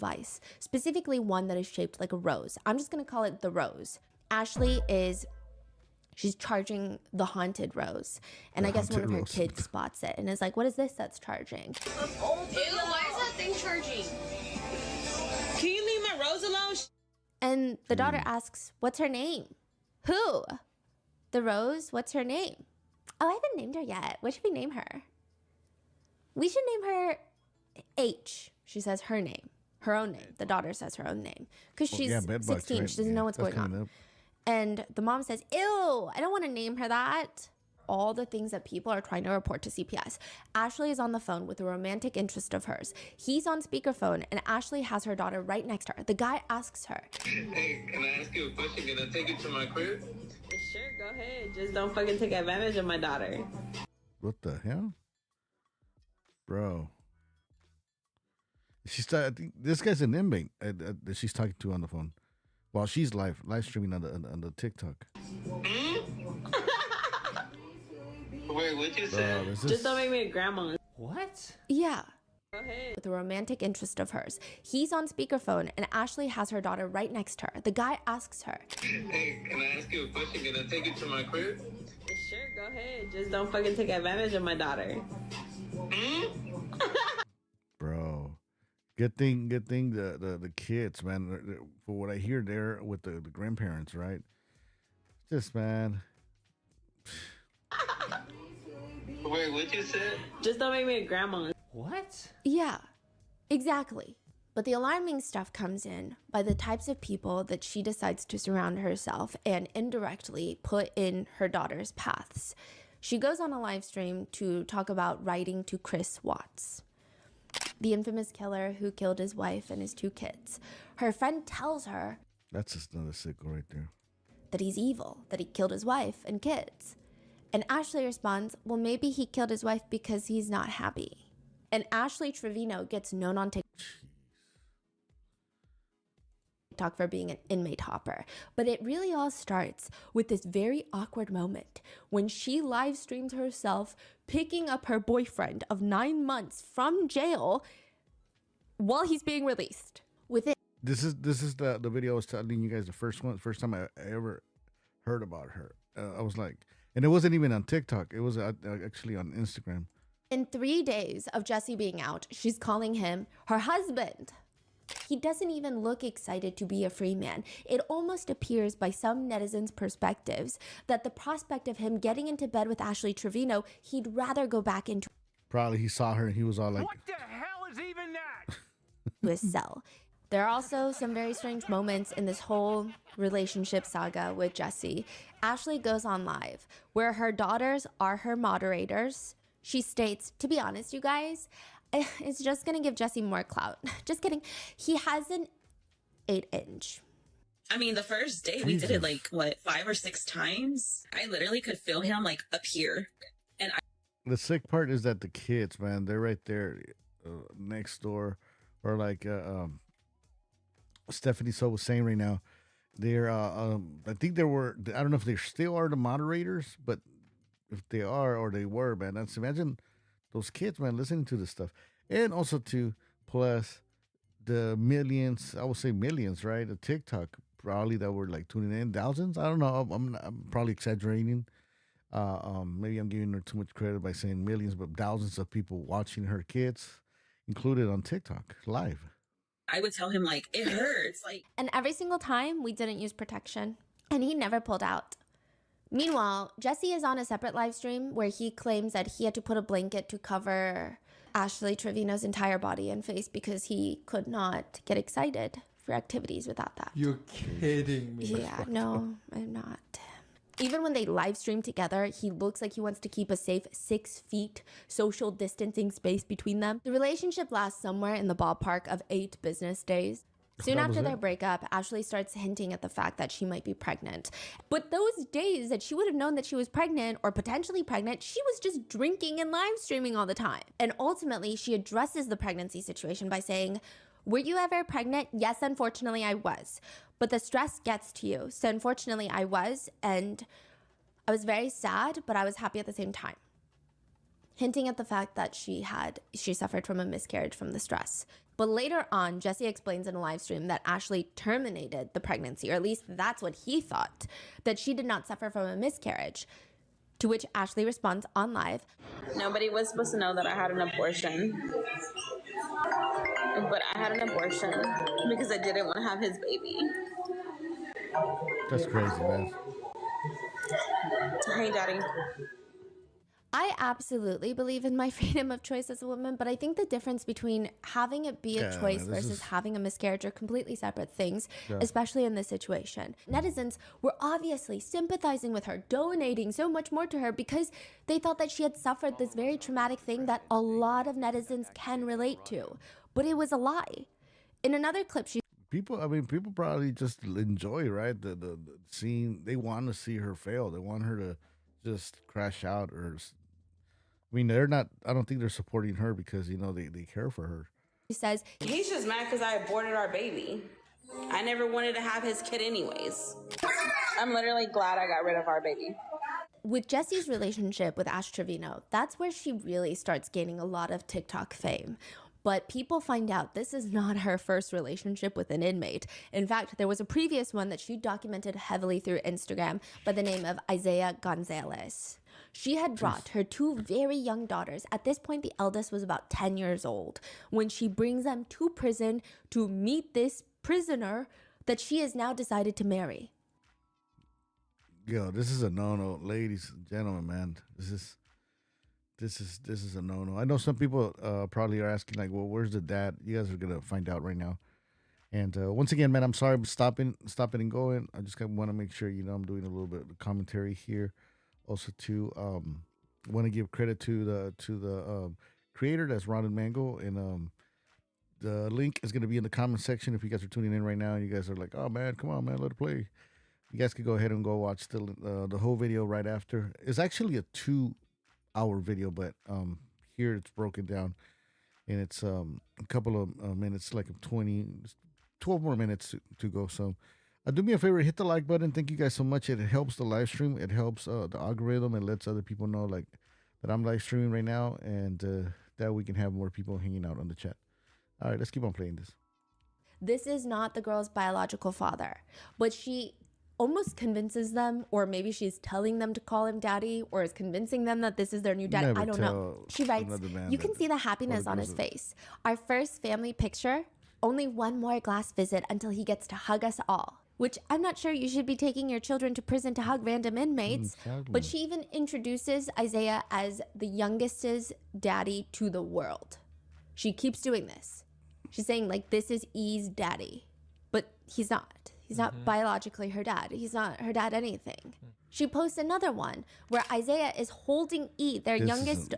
device, specifically one that is shaped like a rose. I'm just gonna call it the rose. She's charging the haunted rose. And I guess one of her kids spots it and is like, what is this that's charging? Ew, why is that thing charging? Can you leave my rose alone? And the daughter asks, what's her name? Who? The rose? What's her name? Oh, I haven't named her yet. What should we name her? We should name her H. She says her name. Her own name. The daughter says her own name. Because she's 16. Right? She doesn't know what's going on. And the mom says, ew, I don't want to name her that. All the things that people are trying to report to CPS. Ashley is on the phone with a romantic interest of hers. He's on speakerphone, and Ashley has her daughter right next to her. The guy asks her, hey, can I ask you a question? Can I take you to my crib? Sure, go ahead. Just don't fucking take advantage of my daughter. What the hell? Bro. I think this guy's an inmate that she's talking to on the phone while she's live streaming on the TikTok. Wait, what you said? Just don't make me a grandma. What? Yeah. Go ahead. With a romantic interest of hers. He's on speakerphone, and Ashley has her daughter right next to her. The guy asks her, hey, can I ask you a question? Can I take you to my crib? Sure, go ahead. Just don't fucking take advantage of my daughter. Bro. Good thing the kids, man, for what I hear there with the grandparents, right? Just, man. Wait, what you said? Just don't make me a grandma. What? Yeah, exactly. But the alarming stuff comes in by the types of people that she decides to surround herself and indirectly put in her daughter's paths. She goes on a live stream to talk about writing to Chris Watts, the infamous killer who killed his wife and his 2 kids. Her friend tells her, that's just another sicko right there, that he's evil, that he killed his wife and kids. And Ashley responds, well, maybe he killed his wife because he's not happy. And Ashley Trevino gets known on TikTok for being an inmate hopper. But it really all starts with this very awkward moment when she live streams herself picking up her boyfriend of 9 months from jail while he's being released. This is the video I was telling you guys, the first time I ever heard about her. I was like, and it wasn't even on TikTok. It was actually on Instagram. In 3 days of Jesse being out, she's calling him her husband. He doesn't even look excited to be a free man. It almost appears by some netizens' perspectives that the prospect of him getting into bed with Ashley Trevino, he'd rather go back into Probably he saw her and he was all like, what the hell is even that? his cell. There are also some very strange moments in this whole relationship saga with Jesse. Ashley goes on live where her daughters are her moderators. She states, to be honest, you guys, it's just going to give Jesse more clout. Just kidding. He has an 8-inch. I mean, the first day we did it like, 5 or 6 times? I literally could feel him like up here. And the sick part is that the kids, man, they're right there next door. Or like Stephanie So was saying right now, they're, I think I don't know if they still are the moderators, but if they are or they were, man, that's, imagine those kids, man, listening to this stuff. And also plus the millions, I would say millions, right? The TikTok probably that were like tuning in, thousands. I don't know. I'm probably exaggerating. Maybe I'm giving her too much credit by saying millions, but thousands of people watching her kids included on TikTok live. I would tell him like, it hurts. And every single time we didn't use protection and he never pulled out. Meanwhile, Jesse is on a separate live stream where he claims that he had to put a blanket to cover Ashley Trevino's entire body and face because he could not get excited for activities without that. You're kidding me. Yeah, no, I'm not. Even when they live stream together, he looks like he wants to keep a safe 6 feet social distancing space between them. The relationship lasts somewhere in the ballpark of 8 business days. Soon after their breakup, Ashley starts hinting at the fact that she might be pregnant. But those days that she would have known that she was pregnant or potentially pregnant, she was just drinking and live streaming all the time. And ultimately, she addresses the pregnancy situation by saying, were you ever pregnant? Yes, unfortunately, I was. But the stress gets to you. So unfortunately, I was. And I was very sad, but I was happy at the same time. hinting at the fact that she suffered from a miscarriage from the stress. But later on, Jesse explains in a live stream that Ashley terminated the pregnancy, or at least that's what he thought, that she did not suffer from a miscarriage. To which Ashley responds on live, Nobody was supposed to know that I had an abortion. But I had an abortion because I didn't want to have his baby. That's crazy, man. Hey, Daddy. I absolutely believe in my freedom of choice as a woman, but I think the difference between having it be a choice versus having a miscarriage are completely separate things, especially in this situation. Netizens were obviously sympathizing with her, donating so much more to her because they thought that she had suffered this very traumatic thing that a lot of netizens can relate to. But it was a lie. In another clip, people probably just enjoy, right? The scene. They want to see her fail. They want her to just crash out, or I mean, they're not. I don't think they're supporting her because they care for her. She says He's just mad because I aborted our baby. I never wanted to have his kid anyways. I'm literally glad I got rid of our baby. With Jesse's relationship with Ash Trevino, that's where she really starts gaining a lot of TikTok fame. But people find out this is not her first relationship with an inmate. In fact, there was a previous one that she documented heavily through Instagram by the name of Isaiah Gonzalez. She had brought her two very young daughters. At this point, the eldest was about 10 years old, when she brings them to prison to meet this prisoner that she has now decided to marry. Yo, this is a no-no, ladies and gentlemen, man. This is a no-no. I know some people probably are asking, like, well, where's the dad? You guys are going to find out right now. And once again, man, I'm sorry I'm stopping and going. I just want to make sure, I'm doing a little bit of commentary here. Also, too, want to give credit to the creator, that's Ron Mango. And the link is going to be in the comment section if you guys are tuning in right now. And you guys are like, oh, man, come on, man, let it play. You guys could go ahead and go watch the whole video right after. It's actually a 2-hour video, but here it's broken down, and it's a couple of minutes, like 12 more minutes to go. So do me a favor, hit the like button. Thank you guys so much. It helps the live stream. It helps the algorithm. It lets other people know, like, that I'm live streaming right now, and that we can have more people hanging out on the chat. All right, let's keep on playing this. This is not the girl's biological father, but she almost convinces them, or maybe she's telling them to call him daddy, or is convincing them that this is their new daddy. I don't know. She writes, you can see the happiness on his face. Our first family picture, only one more glass visit until he gets to hug us all. Which I'm not sure you should be taking your children to prison to hug random inmates. Exactly. But she even introduces Isaiah as the youngest's daddy to the world. She keeps doing this. She's saying, like, this is E's daddy. But he's not. He's not biologically her dad. He's not her dad anything. She posts another one where Isaiah is holding E, her youngest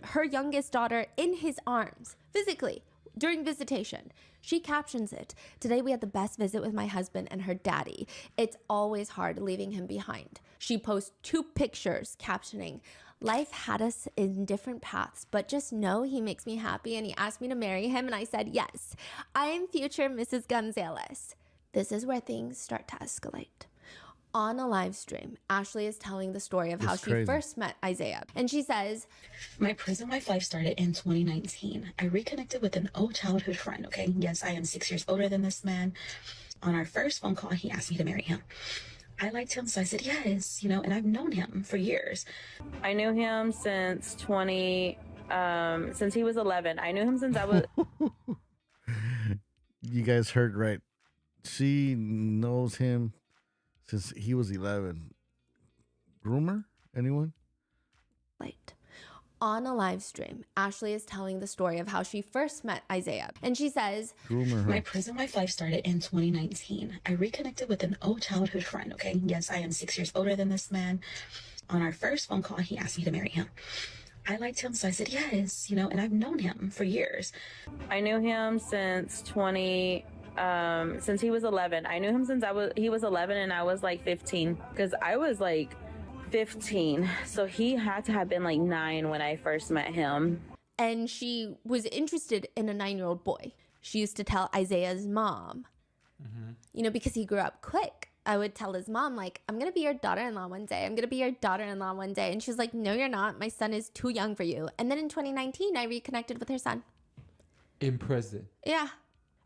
daughter, in his arms, physically, during visitation. She captions it, today we had the best visit with my husband and her daddy. It's always hard leaving him behind. She posts 2 pictures captioning, life had us in different paths, but just know he makes me happy and he asked me to marry him and I said yes. I am future Mrs. Gonzalez. This is where things start to escalate. On a live stream, Ashley is telling the story of how she first met Isaiah. And she says, my prison life started in 2019. I reconnected with an old childhood friend, okay? Yes, I am 6 years older than this man. On our first phone call, he asked me to marry him. I liked him, so I said yes, and I've known him for years. I knew him since since he was 11. I knew him since I was... You guys heard right. She knows him since he was 11. Groomer? Anyone? Late. On a live stream, Ashley is telling the story of how she first met Isaiah. And she says, Groomer, huh? My prison life started in 2019. I reconnected with an old childhood friend, okay? Yes, I am 6 years older than this man. On our first phone call, he asked me to marry him. I liked him, so I said yes, and I've known him for years. I knew him since since he was 11. I knew him since he was 11 and I was like 15, because I was like 15. So he had to have been like 9 when I first met him. And she was interested in a 9-year-old boy. She used to tell Isaiah's mom, because he grew up quick. I would tell his mom, like, I'm going to be your daughter-in-law one day. I'm going to be your daughter-in-law one day. And she was like, no, you're not. My son is too young for you. And then in 2019, I reconnected with her son. In prison. Yeah.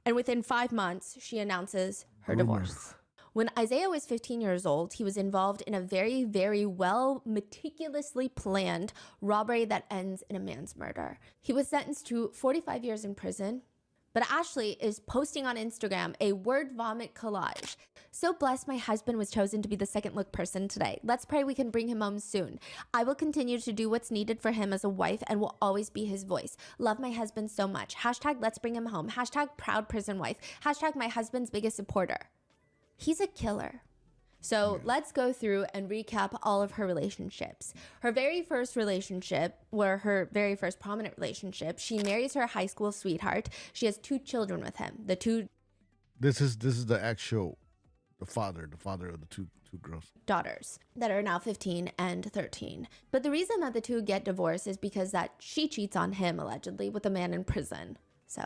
And within 5 months, she announces her divorce. When Isaiah was 15 years old, he was involved in a very, very well, meticulously planned robbery that ends in a man's murder. He was sentenced to 45 years in prison. But Ashley is posting on Instagram a word vomit collage. So blessed my husband was chosen to be the second look person today. Let's pray we can bring him home soon. I will continue to do what's needed for him as a wife and will always be his voice. Love my husband so much. Hashtag let's bring him home. Hashtag proud prison wife. Hashtag my husband's biggest supporter. He's a killer. So let's go through and recap all of her relationships. Her very first relationship, or her very first prominent relationship, she marries her high school sweetheart. She has 2 children with him. This is the actual the father of the two girls. Daughters that are now 15 and 13. But the reason that the 2 get divorced is because that she cheats on him allegedly with a man in prison. So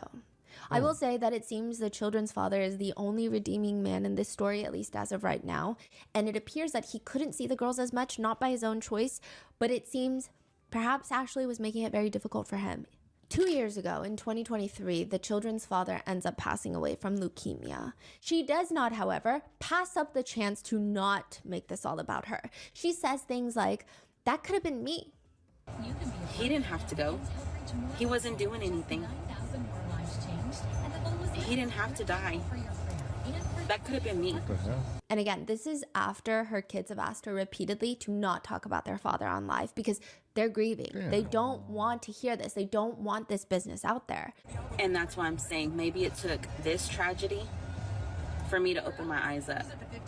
I will say that it seems the children's father is the only redeeming man in this story, at least as of right now. And it appears that he couldn't see the girls as much, not by his own choice, but it seems perhaps Ashley was making it very difficult for him. 2 years ago, in 2023, the children's father ends up passing away from leukemia. She does not, however, pass up the chance to not make this all about her. She says things like, that could have been me. He didn't have to go. He wasn't doing anything. He didn't have to die. That could have been me. And again, this is after her kids have asked her repeatedly to not talk about their father on live because they're grieving. Yeah. They don't want to hear this. They don't want this business out there. And that's why I'm saying maybe it took this tragedy for me to open my eyes up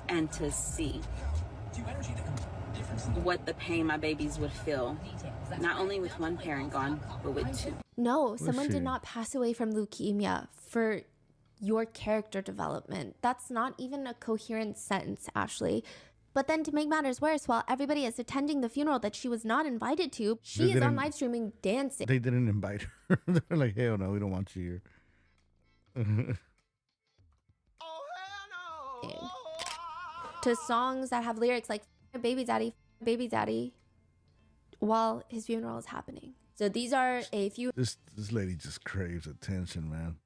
and to see what the pain my babies would feel, not only with one parent gone, but with 2. No, someone did not pass away from leukemia for your character development. That's not even a coherent sentence, Ashley. But then to make matters worse, while everybody is attending the funeral that she was not invited to, she is on live streaming dancing. They didn't invite her. They're like, hell no, we don't want you here. To songs that have lyrics like baby daddy, while his funeral is happening. So these are a few this lady just craves attention, man.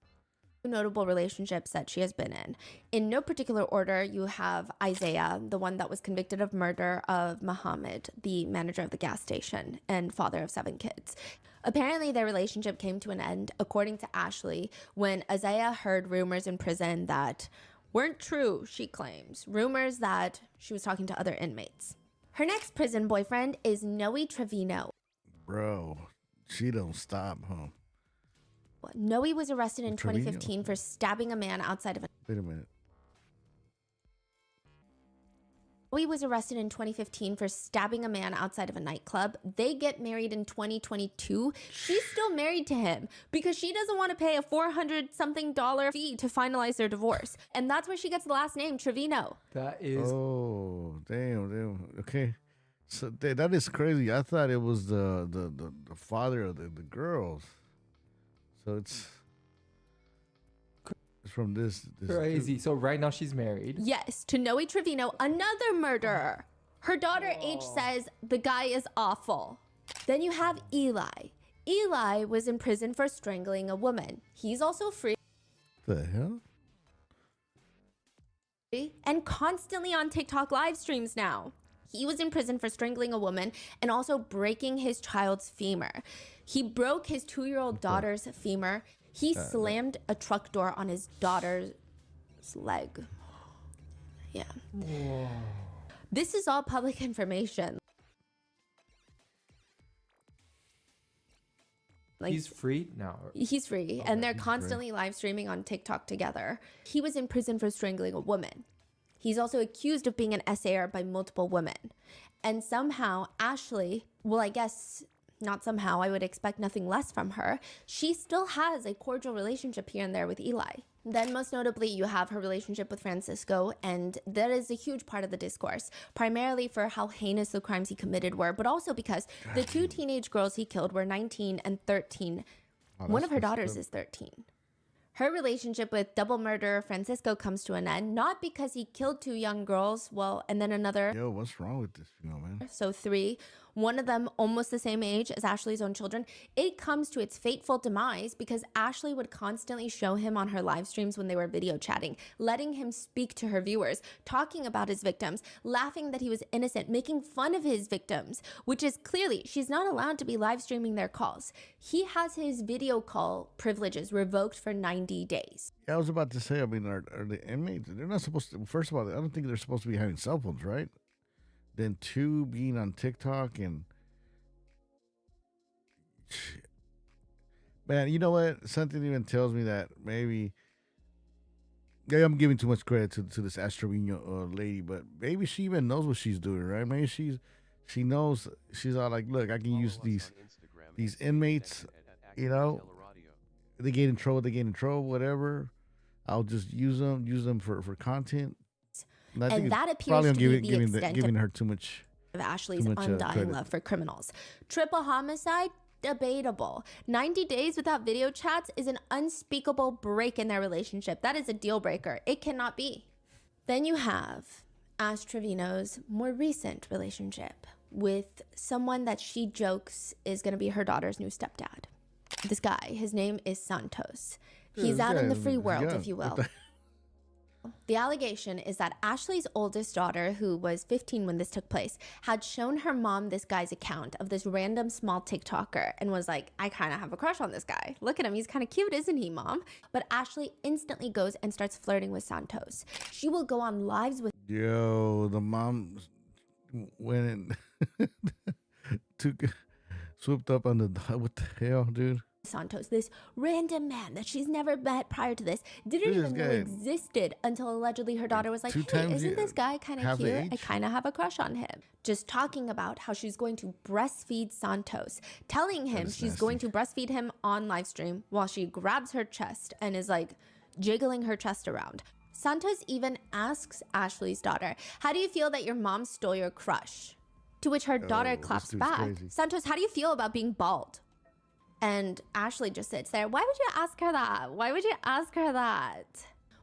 Notable relationships that she has been in no particular order. You have Isaiah, the one that was convicted of murder of Muhammad, the manager of the gas station and father of 7 kids. Apparently their relationship came to an end, according to Ashley, when Isaiah heard rumors in prison that weren't true, she claims. Rumors that she was talking to other inmates. Her next prison boyfriend is Noe Trevino. Bro, she don't stop, huh? Noe was arrested in 2015 for stabbing a man outside of a... Wait a minute. Noe was arrested in 2015 for stabbing a man outside of a nightclub. They get married in 2022. She's still married to him because she doesn't want to pay a $400-something fee to finalize their divorce. And that's where she gets the last name, Trevino. That is... Oh, damn. Okay. So that is crazy. I thought it was the father of the girls. So it's from this crazy. So right now she's married. Yes, to Noe Trevino, another murderer. Her daughter H says the guy is awful. Then you have Eli. Eli was in prison for strangling a woman. He's also free. The hell? And constantly on TikTok live streams now. He was in prison for strangling a woman and also breaking his child's femur. He broke his 2-year-old daughter's femur. He slammed a truck door on his daughter's leg. Yeah. Whoa. This is all public information. Like, he's free now. He's free, and they're constantly live streaming on TikTok together. He was in prison for strangling a woman. He's also accused of being an SAR by multiple women. And somehow, Ashley, well, I guess not somehow, I would expect nothing less from her. She still has a cordial relationship here and there with Eli. Then most notably, you have her relationship with Francisco, and that is a huge part of the discourse, primarily for how heinous the crimes he committed were, but also because the 2 teenage girls he killed were 19 and 13. One of her daughters is 13. Her relationship with double murderer Francisco comes to an end, not because he killed 2 young girls, well, and then another. Yo, what's wrong with this, man? So 3, one of them almost the same age as Ashley's own children. It comes to its fateful demise because Ashley would constantly show him on her live streams when they were video chatting, letting him speak to her viewers, talking about his victims, laughing that he was innocent, making fun of his victims, which is clearly she's not allowed to be live streaming their calls. He has his video call privileges revoked for 90 days. Yeah, I was about to say, I mean, are the inmates, they're not supposed to, first of all, I don't think they're supposed to be having cell phones, right? Then 2, being on TikTok and man, you know what? Something even tells me that maybe I'm giving too much credit to this Astrovino lady, but maybe she even knows what she's doing, right? Maybe she knows. She's all like, look, I can use these inmates, you know, they get in trouble, whatever. I'll just use them for content. And that appears to be the extent giving her too much of Ashley's undying credit. Love for criminals. Triple homicide? Debatable. 90 days without video chats is an unspeakable break in their relationship. That is a deal breaker. It cannot be. Then you have Ash Trevino's more recent relationship with someone that she jokes is going to be her daughter's new stepdad. This guy, his name is Santos. He's out in the free world, if you will. The allegation is that Ashley's oldest daughter, who was 15 when this took place, had shown her mom this guy's account of this random small TikToker and was like, I kind of have a crush on this guy. Look at him. He's kind of cute, isn't he, Mom? But Ashley instantly goes and starts flirting with Santos. She will go on lives with... Yo, the mom went and swooped up on the... What the hell, dude? Santos, this random man that she's never met prior to this, didn't even know existed until allegedly her daughter was like, hey, isn't this guy kind of cute? I kind of have a crush on him. Just talking about how she's going to breastfeed Santos, telling him she's going to breastfeed him on live stream while she grabs her chest and is like jiggling her chest around. Santos even asks Ashley's daughter, how do you feel that your mom stole your crush? To which her daughter claps back, crazy. Santos, how do you feel about being bald? And Ashley just sits there. Why would you ask her that? Why would you ask her that?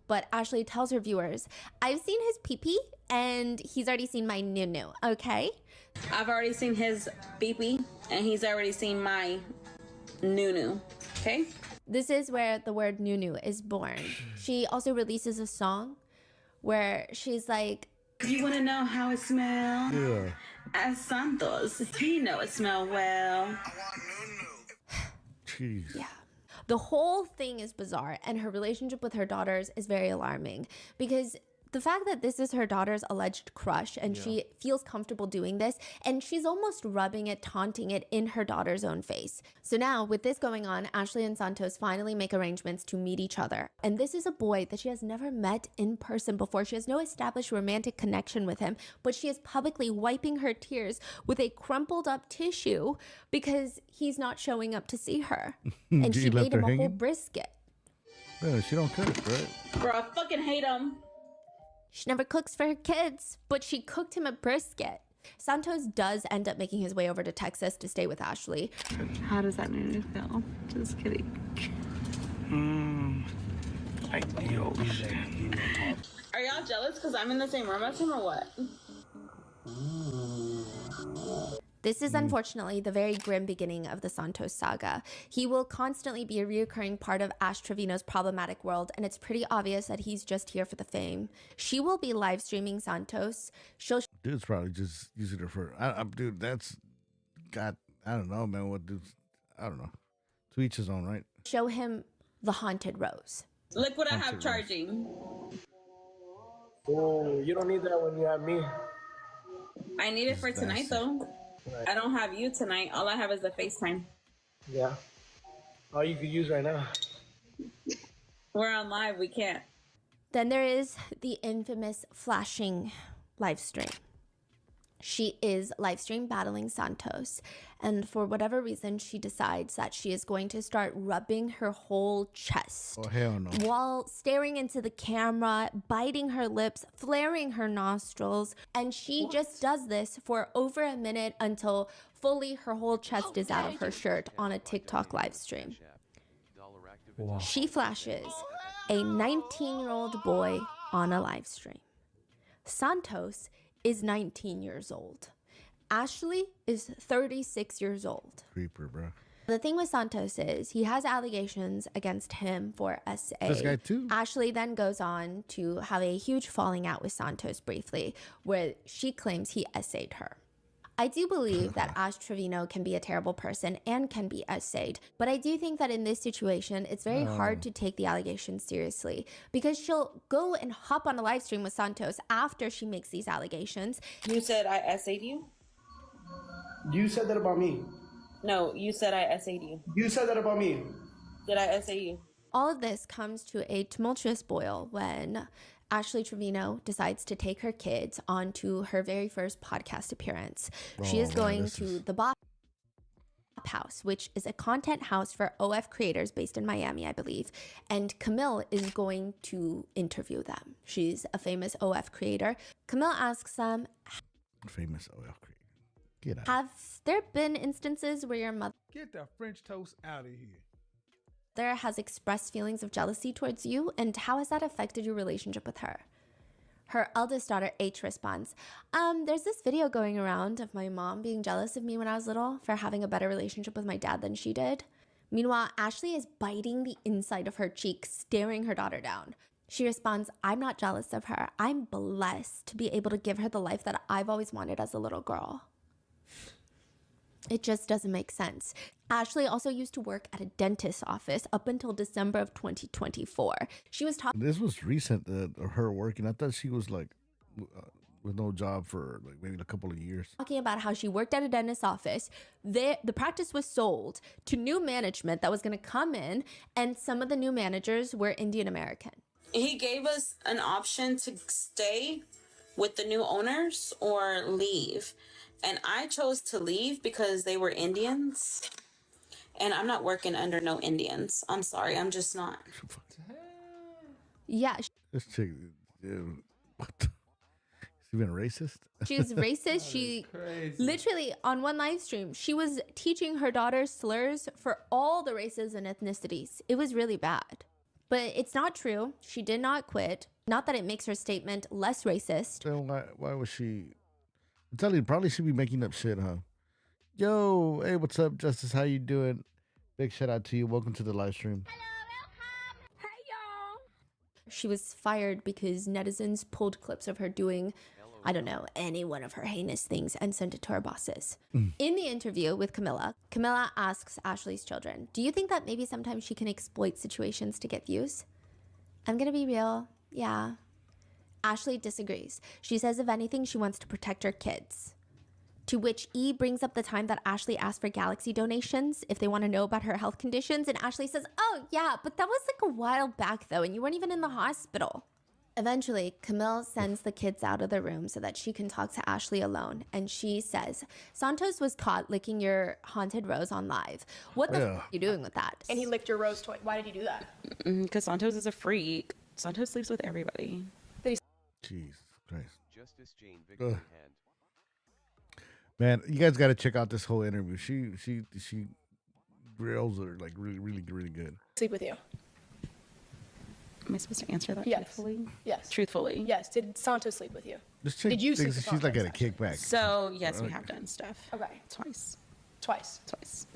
But Ashley tells her viewers, I've seen his pee-pee and he's already seen my nunu, okay? I've already seen his pee-pee and he's already seen my nunu, okay? This is where the word nunu is born. She also releases a song where she's like, you want to know how it smells? Yeah. As Santos, he know it smell well. Jeez. Yeah. The whole thing is bizarre, and her relationship with her daughters is very alarming because the fact that this is her daughter's alleged crush and she feels comfortable doing this, and she's almost rubbing it, taunting it in her daughter's own face. So now with this going on, Ashley and Santos finally make arrangements to meet each other. And this is a boy that she has never met in person before. She has no established romantic connection with him, but she is publicly wiping her tears with a crumpled up tissue because he's not showing up to see her. And she made him a whole brisket. Yeah, she don't cook, right? Bro, I fucking hate him. She never cooks for her kids, but she cooked him a brisket. Santos does end up making his way over to Texas to stay with Ashley. How does that make you feel? Just kidding. Ideal. Are y'all jealous because I'm in the same room as him or what? This is unfortunately the very grim beginning of the Santos saga. He will constantly be a reoccurring part of Ash Trevino's problematic world, and it's pretty obvious that he's just here for the fame. She will be live streaming Santos. Dude's probably just using her for... dude, that's... God, I don't know, man. What dudes... I don't know. To each his own, right? Show him the haunted rose. Look what I have charging. Oh, you don't need that when you have me. I need it for tonight, though. Right. I don't have you tonight. All I have is the FaceTime. Yeah. All you could use right now. We're on live. We can't. Then there is the infamous flashing live stream. She is live stream battling Santos, and for whatever reason, she decides that she is going to start rubbing her whole chest. Oh, hell no. While staring into the camera, biting her lips, flaring her nostrils, and she just does this for over a minute until fully her whole chest is out of her shirt on a TikTok live stream. Wow. She flashes a 19-year-old boy on a live stream. Santos is 19 years old. Ashley is 36 years old. Creeper, bro. The thing with Santos is he has allegations against him for SA. This guy too? Ashley then goes on to have a huge falling out with Santos briefly, where she claims he SA'd her. I do believe that Ash Trevino can be a terrible person and can be SA'd, but I do think that in this situation, it's very hard to take the allegations seriously because she'll go and hop on a live stream with Santos after she makes these allegations. You said I SA'd you? You said that about me. No, you said I SA'd you. You said that about me. Did I SA you? All of this comes to a tumultuous boil when Ashley Trevino decides to take her kids onto her very first podcast appearance. She is going to the Bop House, which is a content house for OF creators based in Miami, I believe. And Camille is going to interview them. She's a famous OF creator. Camille asks them, Famous OF creator. Get out. have there been instances where your mother Get the French toast out of here. has expressed feelings of jealousy towards you, and how has that affected your relationship with her? Her eldest daughter, H, responds, there's this video going around of my mom being jealous of me when I was little for having a better relationship with my dad than she did. Meanwhile, Ashley is biting the inside of her cheek, staring her daughter down. She responds, I'm not jealous of her. I'm blessed to be able to give her the life that I've always wanted as a little girl. It just doesn't make sense. Ashley also used to work at a dentist's office up until December of 2024. She was talking This was recent, her working. I thought she was like with no job for like maybe a couple of years. about how she worked at a dentist's office. The practice was sold to new management that was going to come in, and some of the new managers were Indian American. He gave us an option to stay with the new owners or leave. And I chose to leave because they were Indians. And I'm not working under no Indians. I'm sorry, I'm just not. Yeah, This chick, what? Is he been racist? she's racist. She Crazy. literally on one live stream, she was teaching her daughter slurs for all the races and ethnicities. It was really bad. But it's not true. She did not quit. Not that it makes her statement less racist. Then why was she? I'm telling you, probably should be making up shit, huh? Yo, hey, what's up, Justice? How you doing? Big shout out to you. Welcome to the live stream. She was fired because netizens pulled clips of her doing, I don't know, any one of her heinous things and sent it to her bosses. In the interview with Camilla asks Ashley's children, do you think that maybe sometimes she can exploit situations to get views? I'm gonna be real, yeah. Ashley disagrees. She says if anything, she wants to protect her kids. To which E brings up the time that Ashley asked for Galaxy donations if they want to know about her health conditions. And Ashley says, oh yeah, but that was like a while back though, and you weren't even in the hospital. Eventually, Camille sends the kids out of the room so that she can talk to Ashley alone. And she says, Santos was caught licking your haunted rose on live. What the f are you doing with that? And he licked your rose toy. Why did he do that? Because Santos is a freak. Santos sleeps with everybody. Jesus Christ. Justice Jane Victor Man, you guys got to check out this whole interview. She grills her like really good. Sleep with you? Am I supposed to answer that Yes. truthfully? Yes. Truthfully? Yes. Did Santos sleep with you? This chick Did you sleep thinks with she's like at a Santos, kickback. So, yes, we have done stuff. Okay. Twice. Twice.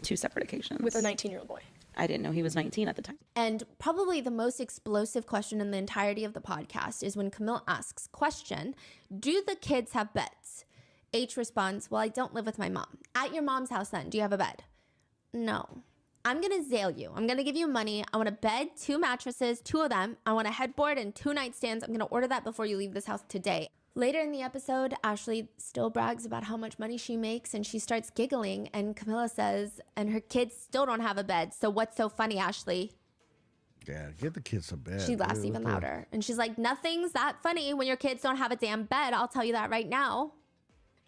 2 separate occasions. With a 19-year-old boy. I didn't know he was 19 at the time. And probably the most explosive question in the entirety of the podcast is when Camille asks, question, do the kids have beds? H responds, well, I don't live with my mom. At your mom's house then, do you have a bed? No. I'm going to zail you. I'm going to give you money. I want a bed, 2 mattresses, 2 of them. I want a headboard and 2 nightstands. I'm going to order that before you leave this house today. Later in the episode, Ashley still brags about how much money she makes and she starts giggling, and Camilla says, and her kids still don't have a bed. So what's so funny, Ashley? Yeah, get the kids some bed. She laughs even louder. And she's like, nothing's that funny when your kids don't have a damn bed. I'll tell you that right now.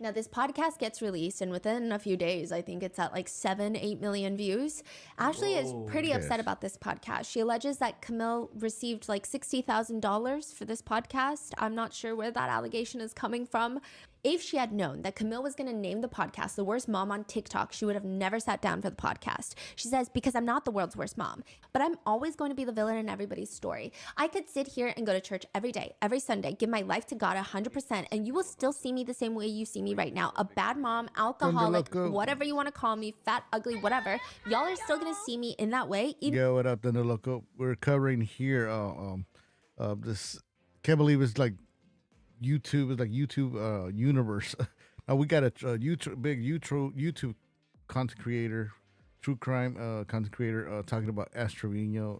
Now, this podcast gets released, and within a few days, I think it's at like 7-8 million views. Ashley is pretty upset about this podcast. She alleges that Camille received like $60,000 for this podcast. I'm not sure where that allegation is coming from. If she had known that Camille was going to name the podcast the worst mom on TikTok, she would have never sat down for the podcast. She says, because I'm not the world's worst mom, but I'm always going to be the villain in everybody's story. I could sit here and go to church every day, every Sunday, give my life to God 100%, and you will still see me the same way you see me right now. A bad mom, alcoholic, whatever you want to call me, fat, ugly, whatever. Y'all are still going to see me in that way. Yo, what up, Thunder Loco? We're covering here this, can't believe it's like YouTube, it's like YouTube universe. We got a big YouTube content creator, true crime content creator talking about Ash Trevino.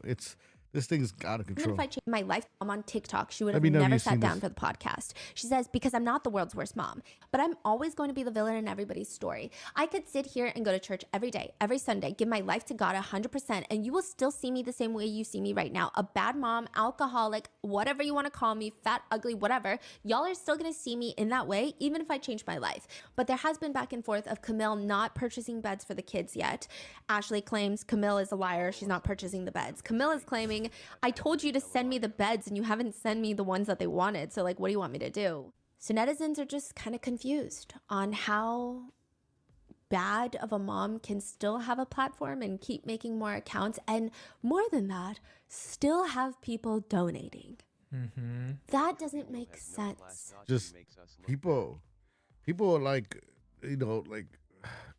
This thing's out of control. Even if I changed my life on TikTok, she would have never sat down for the podcast. She says, because I'm not the world's worst mom, but I'm always going to be the villain in everybody's story. I could sit here and go to church every day, every Sunday, give my life to God 100%, and you will still see me the same way you see me right now. A bad mom, alcoholic, whatever you want to call me, fat, ugly, whatever. Y'all are still going to see me in that way, even if I change my life. But there has been back and forth of Camille not purchasing beds for the kids yet. Ashley claims Camille is a liar. She's not purchasing the beds. Camille is claiming, I told you to send me the beds and you haven't sent me the ones that they wanted. So like, what do you want me to do? So netizens are just kind of confused on how bad of a mom can still have a platform and keep making more accounts. And more than that, still have people donating. Mm-hmm. That doesn't make sense. Just people are like, like,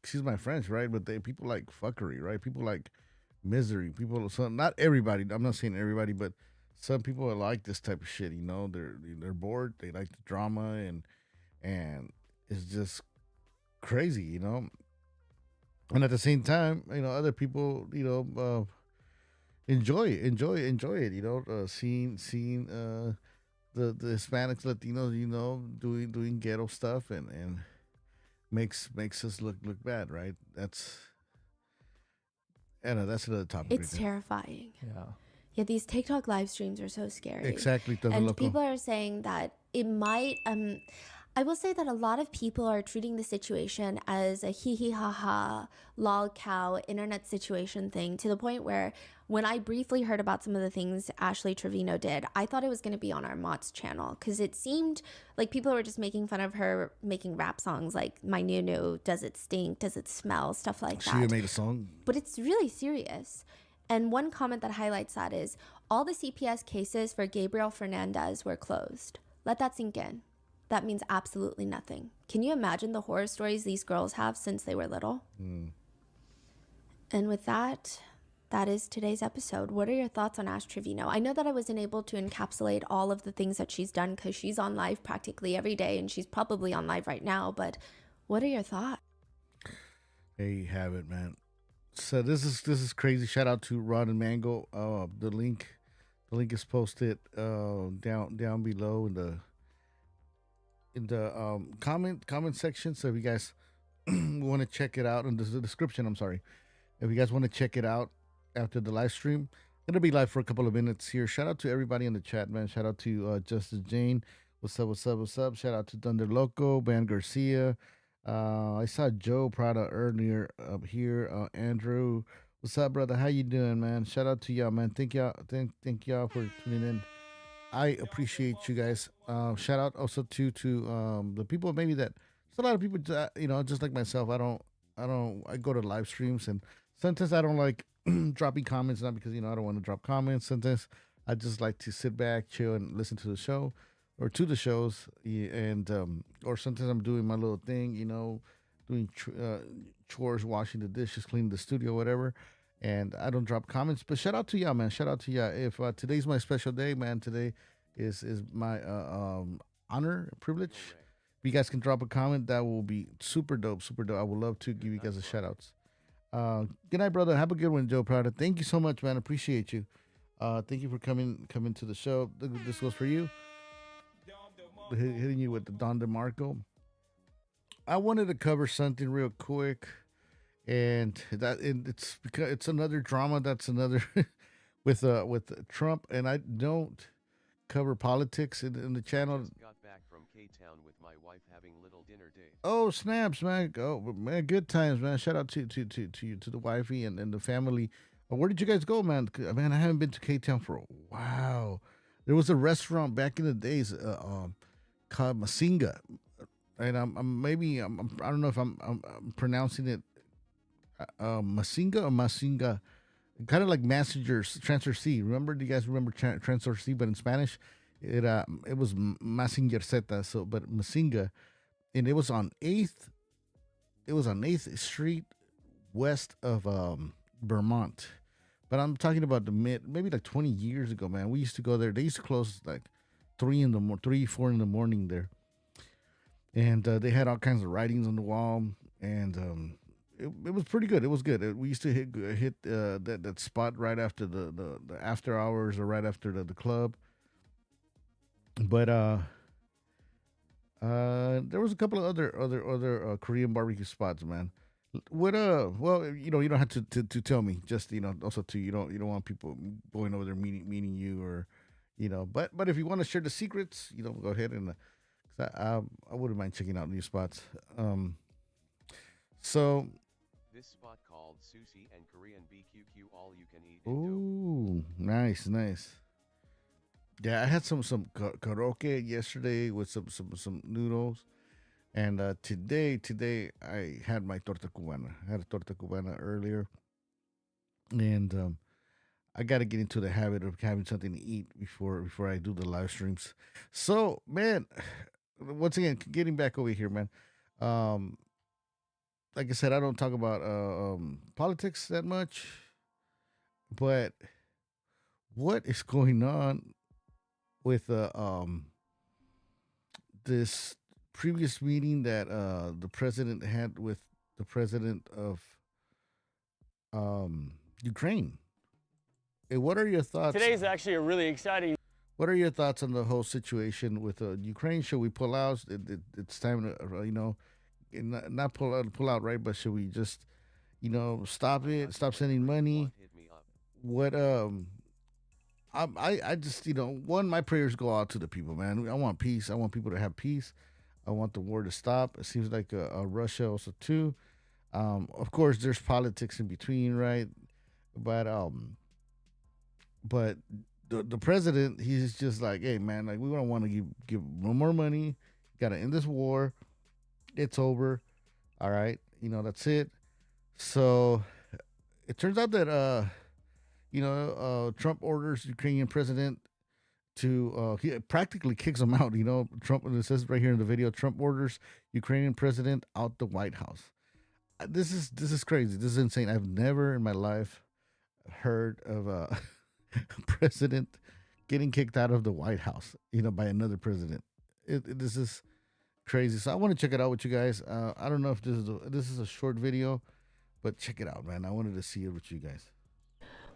excuse my French, right? But people like fuckery, right? People like misery. People, so not everybody. I'm not saying everybody, but some people are like this type of shit. They're bored. They like the drama, and it's just crazy. And at the same time, other people, enjoy it. Seeing the Hispanics, Latinos, doing ghetto stuff and makes us look bad, right? That's another topic. It's terrifying. Yeah, these TikTok live streams are so scary. Exactly. And people are saying that it might, I will say that a lot of people are treating the situation as a hee hee ha ha, lol cow, internet situation thing, to the point where when I briefly heard about some of the things Ashley Trevino did, I thought it was going to be on our Mott's channel, because it seemed like people were just making fun of her making rap songs like My New New, Does It Stink, Does It Smell, stuff like that. She made a song. But it's really serious. And one comment that highlights that is, all the CPS cases for Gabriel Fernandez were closed. Let that sink in. That means absolutely nothing. Can you imagine the horror stories these girls have since they were little? And with that, that is today's episode. What are your thoughts on Ash Trevino? I know that I wasn't able to encapsulate all of the things that she's done because she's on live practically every day, and she's probably on live right now, but what are your thoughts? There you have it, man. So this is crazy. Shout out to Rod and Mango. The link is posted down below in the comment section. So if you guys want to check it out in the description, I'm sorry. If you guys want to check it out after the live stream, it'll be live for a couple of minutes here. Shout out to everybody in the chat, man. Shout out to Justice Jane. What's up? Shout out to Thunder Loco, Ben Garcia. I saw Joe Prada earlier up here. Andrew, what's up, brother? How you doing, man? Shout out to y'all, man. Thank y'all for tuning in. I appreciate you guys. Shout out also to the people maybe that there's a lot of people just like myself. I go to live streams, and sometimes I don't like dropping comments, not because I don't want to drop comments. Sometimes I just like to sit back, chill, and listen to the show. Or to the shows, and or sometimes I'm doing my little thing, doing chores, washing the dishes, cleaning the studio, whatever, and I don't drop comments. But shout out to y'all, man. Shout out to y'all. If today's my special day, man, today is my honor, privilege. If you guys can drop a comment, that will be super dope, super dope. I would love to give you guys a shout outs. Good night, brother. Have a good one, Joe Prada. Thank you so much, man. Appreciate you. Thank you for coming to the show. This goes for you. Hitting you with the Don DeMarco. I wanted to cover something real quick, and it's because it's another drama. That's another with Trump, and I don't cover politics in the channel. Got back from K-Town with my wife having little dinner date. Oh, snaps, man! Oh, man, good times, man. Shout out to you, to the wifey and the family. Where did you guys go, man? Man, I haven't been to K-Town for a while. There was a restaurant back in the days, called Masinga. and I don't know if I'm pronouncing it Masinga or Masinga, kind of like Messengers Transfer C. Remember? Do you guys remember Transfer C? But in Spanish, it was Massinger Zeta. So, but Masinga, and it was on 8th. It was on 8th Street, west of Vermont. But I'm talking about maybe like 20 years ago, man. We used to go there. They used to close like 4 in the morning there. And they had all kinds of writings on the wall, and it was pretty good. It was good. We used to hit that spot right after the after hours or right after the club. But there was a couple of other Korean barbecue spots, man. What well, you don't have to tell me. Just also too, you don't want people going over there meeting you, or But if you want to share the secrets, go ahead and. I wouldn't mind checking out new spots. So. This spot called Sushi and Korean BQQ all you can eat. Ooh, nice. Yeah, I had some karaoke yesterday with some noodles, and today I had my torta cubana. I had a torta cubana earlier, and I got to get into the habit of having something to eat before I do the live streams. So, man, once again, getting back over here, man. Like I said, I don't talk about politics that much, but what is going on with this previous meeting that the president had with the president of Ukraine? What are your thoughts? Today's actually a really exciting. What are your thoughts on the whole situation with Ukraine? Should we pull out? It's time to, not pull out, right? But should we just, stop it? Stop sending money? What? I just, my prayers go out to the people, man. I want peace. I want people to have peace. I want the war to stop. It seems like Russia also too. Of course, there's politics in between, right? But the president, he's just like, hey, man, like, we don't want to give no more money. Got to end this war. It's over. All right. That's it. So it turns out that, Trump orders Ukrainian president to, he practically kicks him out. Trump, it says right here in the video, Trump orders Ukrainian president out the White House. This is crazy. This is insane. I've never in my life heard of a president getting kicked out of the White House, by another president. This is crazy. So I want to check it out with you guys. I don't know if this is a short video, but check it out, man. I wanted to see it with you guys.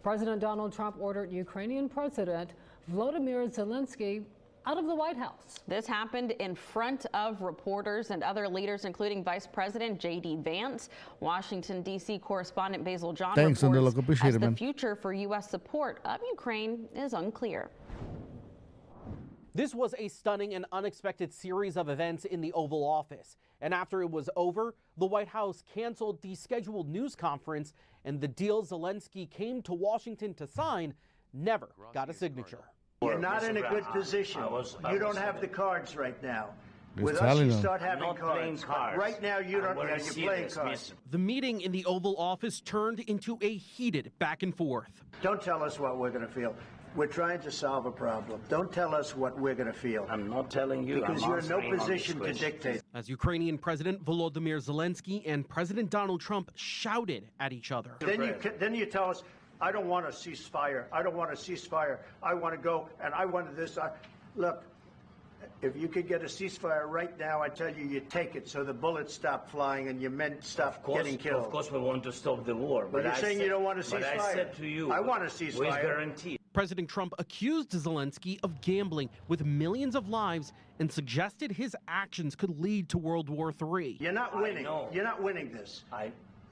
President Donald Trump ordered Ukrainian President Volodymyr Zelensky out of the White House. This happened in front of reporters and other leaders, including Vice President J.D. Vance. Washington, D.C. correspondent Basil John reports as the future for U.S. support of Ukraine is unclear. This was a stunning and unexpected series of events in the Oval Office. And after it was over, the White House canceled the scheduled news conference, and the deal Zelensky came to Washington to sign never got a signature. You're not in a good position. You don't have the cards right now. With us, you start having cards. Right now, you don't. You're playing cards. The meeting in the Oval Office turned into a heated back and forth. Don't tell us what we're going to feel. We're trying to solve a problem. Don't tell us what we're going to feel. I'm not telling you. Because you're in no position to dictate. As Ukrainian President Volodymyr Zelensky and President Donald Trump shouted at each other. Then you tell us, I don't want a ceasefire. I don't want a ceasefire. I want to go, and I want this. Look, if you could get a ceasefire right now, I tell you, you take it so the bullets stop flying and your men stop getting killed. Of course, we want to stop the war. But you're saying you don't want a ceasefire. But I said to you, I want a ceasefire. With guarantee. President Trump accused Zelensky of gambling with millions of lives and suggested his actions could lead to World War III. You're not winning. You're not winning this.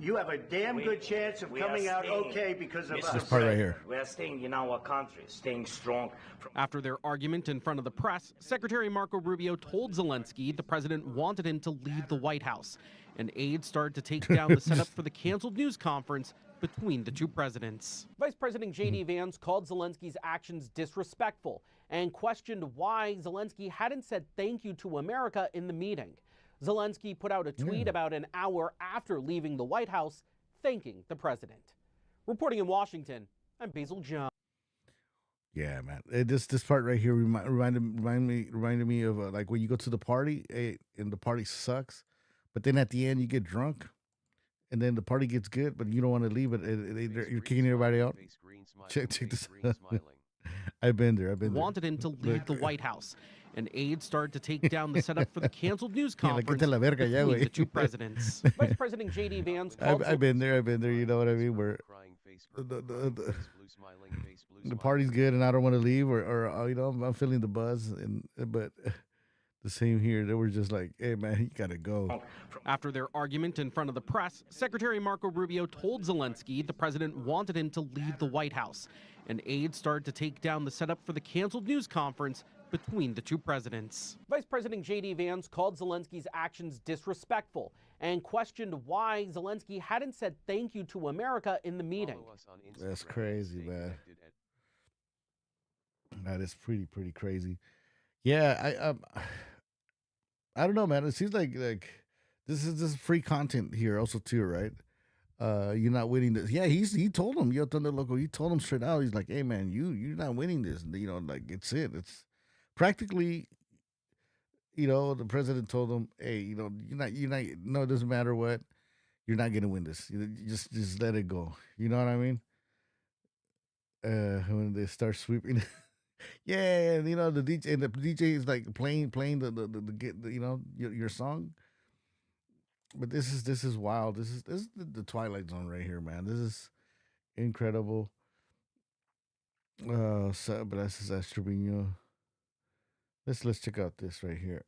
You have a damn good chance of coming out okay because of us. This part right here. We are staying in our country, staying strong. After their argument in front of the press, Secretary Marco Rubio told Zelensky the president wanted him to leave the White House, and aides started to take down the setup for the canceled news conference between the two presidents. Vice President J.D. Vance called Zelensky's actions disrespectful and questioned why Zelensky hadn't said thank you to America in the meeting. Zelensky put out a tweet about an hour after leaving the White House, thanking the president. Reporting in Washington, I'm Basil Jones. Yeah, man. This part right here reminded me of like when you go to the party and the party sucks, but then at the end you get drunk, and then the party gets good, but you don't want to leave it. You're kicking everybody out. Check this. I've been there. Wanted him to leave the White House, and aides started to take down the setup for the canceled news conference between the two presidents. Vice President J.D. Vance called I've been there. You know what I mean? Where the party's good and I don't want to leave, or you know, I'm feeling the buzz, but the same here. They were just like, "Hey, man, you gotta go." After their argument in front of the press, Secretary Marco Rubio told Zelensky the president wanted him to leave the White House, and aides started to take down the setup for the canceled news conference between the two presidents. Vice President J.D. Vance called Zelensky's actions disrespectful and questioned why Zelensky hadn't said thank you to America in the meeting. That's crazy, man. That is pretty crazy. Yeah, I don't know, man. It seems like this is free content here also too, right? You're not winning this. Yeah, he told him, Yo Thunder Loco, he told him straight out. He's like, hey man, you're not winning this. You know, like it's practically, you know, the president told him, hey, you know, you're not no, it doesn't matter what, you're not gonna win this. You just let it go. You know what I mean? When they start sweeping. Yeah, and you know the DJ is like playing the you know your song. But this is wild. This is the Twilight Zone right here, man. This is incredible. Gracias a Trevino. Let's check out this right here.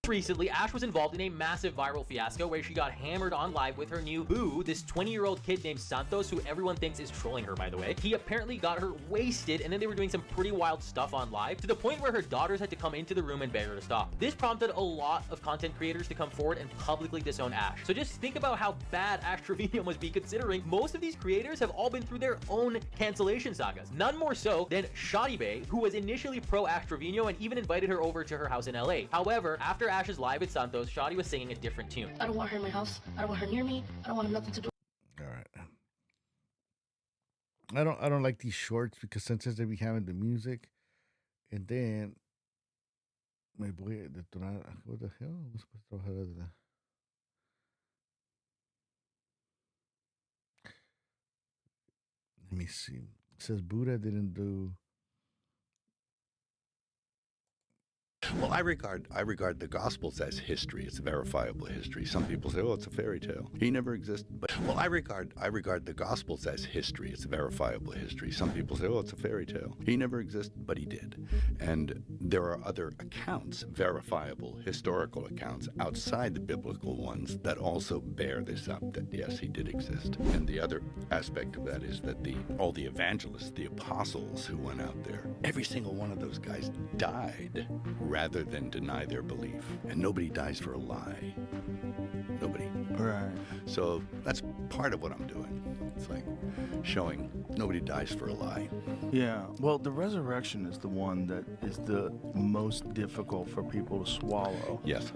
Recently, Ash was involved in a massive viral fiasco where she got hammered on live with her new boo, this 20-year-old kid named Santos, who everyone thinks is trolling her, by the way. He apparently got her wasted, and then they were doing some pretty wild stuff on live, to the point where her daughters had to come into the room and beg her to stop. This prompted a lot of content creators to come forward and publicly disown Ash. So just think about how bad Ash Trevino must be, considering most of these creators have all been through their own cancellation sagas. None more so than Shadi Bay, who was initially pro Ash Trevino and even invited her over to her house in LA. However, after Ash's live with Santos, Shadi was singing a different tune. I don't want her in my house. I don't want her near me. I don't want nothing to do. All right. I don't like these shorts because sometimes they be having the music, and then me voy a detonar. What the hell? What's supposed to trabajar desde? Let me see. It says Buddha didn't do. Well, I regard the Gospels as history. It's verifiable history. Some people say, "Oh, it's a fairy tale. He never existed." But well, I regard the Gospels as history. It's verifiable history. Some people say, "Oh, it's a fairy tale. He never existed, but he did." And there are other accounts, verifiable historical accounts outside the biblical ones that also bear this up. That yes, he did exist. And the other aspect of that is that all the evangelists, the apostles who went out there, every single one of those guys died rather than deny their belief. And nobody dies for a lie. Nobody. Right. So that's part of what I'm doing. It's like showing nobody dies for a lie. Yeah. Well, the resurrection is the one that is the most difficult for people to swallow. Yes.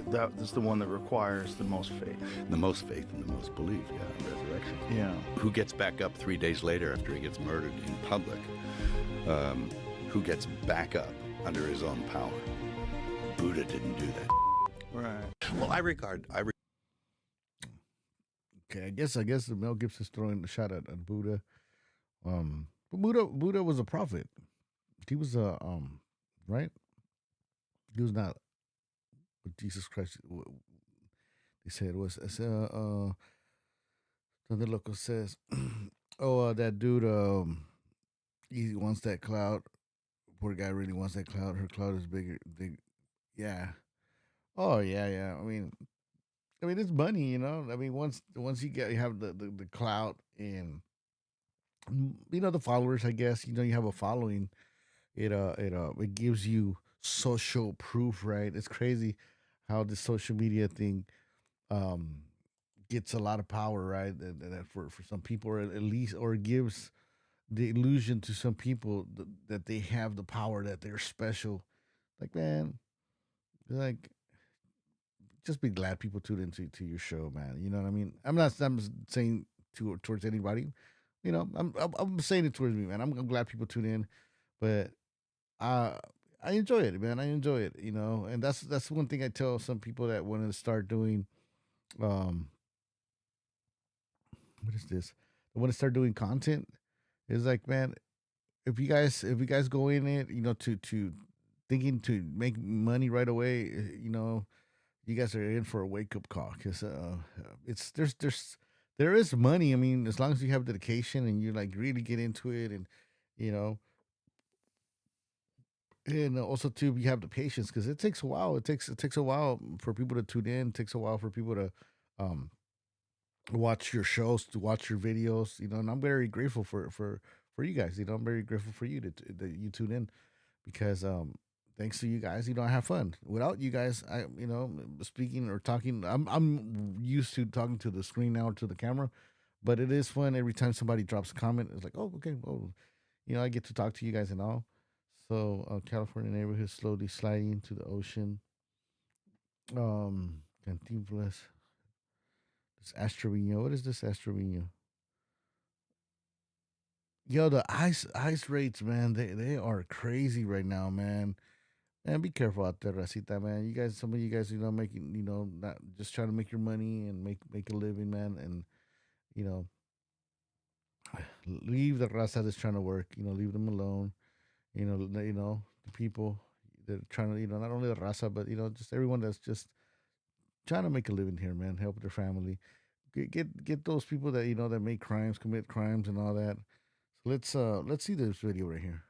That's the one that requires the most faith. The most faith and the most belief, yeah, resurrection. Yeah. Who gets back up 3 days later after he gets murdered in public? Who gets back up under his own power? Buddha didn't do that. Right. Well, I regard. Okay, I guess Mel Gibson's throwing a shot at Buddha. But Buddha was a prophet. He was right. He was not what Jesus Christ. They said it was. The local says, "Oh, that dude. He wants that cloud. Poor guy really wants that cloud. Her cloud is bigger. Yeah. Oh yeah. I mean, it's money, you know. I mean, once you have the clout and you know the followers, I guess you have a following. It gives you social proof, right? It's crazy how this social media thing gets a lot of power, right? That for some people, or at least, or it gives the illusion to some people that they have the power, that they're special. Like, man, like, just be glad people tune into your show, man. You know what I mean? I'm saying towards anybody. You know, I'm saying it towards me, man. I'm glad people tune in, but I I enjoy it, man. I enjoy it, you know, and that's one thing I tell some people that want to start doing. Um, what is this? I want to start doing content. Is like, man, if you guys go in it, you know, to thinking to make money right away, you know, you guys are in for a wake up call because it's there is money. I mean, as long as you have dedication and you like really get into it, and you know, and also too, you have the patience because it takes a while. It takes a while for people to tune in. It takes a while for people to um watch your shows, to watch your videos. You know, and I'm very grateful for you guys. You know, I'm very grateful for you that you tune in because thanks to you guys, you know, I have fun. Without you guys, I you know, speaking or talking, I'm used to talking to the screen now or to the camera, but it is fun every time somebody drops a comment. It's like, oh, okay, oh, you know, I get to talk to you guys and all. So, California neighborhood slowly sliding into the ocean. Cantinflas. This Astrovino. What is this Astrovino? Yo, the ice rates, man, they are crazy right now, man. And be careful out there, Racita, man. You guys, some of you guys, you know, making, you know, not just trying to make your money and make a living, man. And you know, leave the raza that's trying to work. You know, leave them alone. You know the people that are trying to, you know, not only the raza, but you know, just everyone that's just trying to make a living here, man. Help their family. Get those people that you know that make crimes, commit crimes, and all that. So let's see this video right here.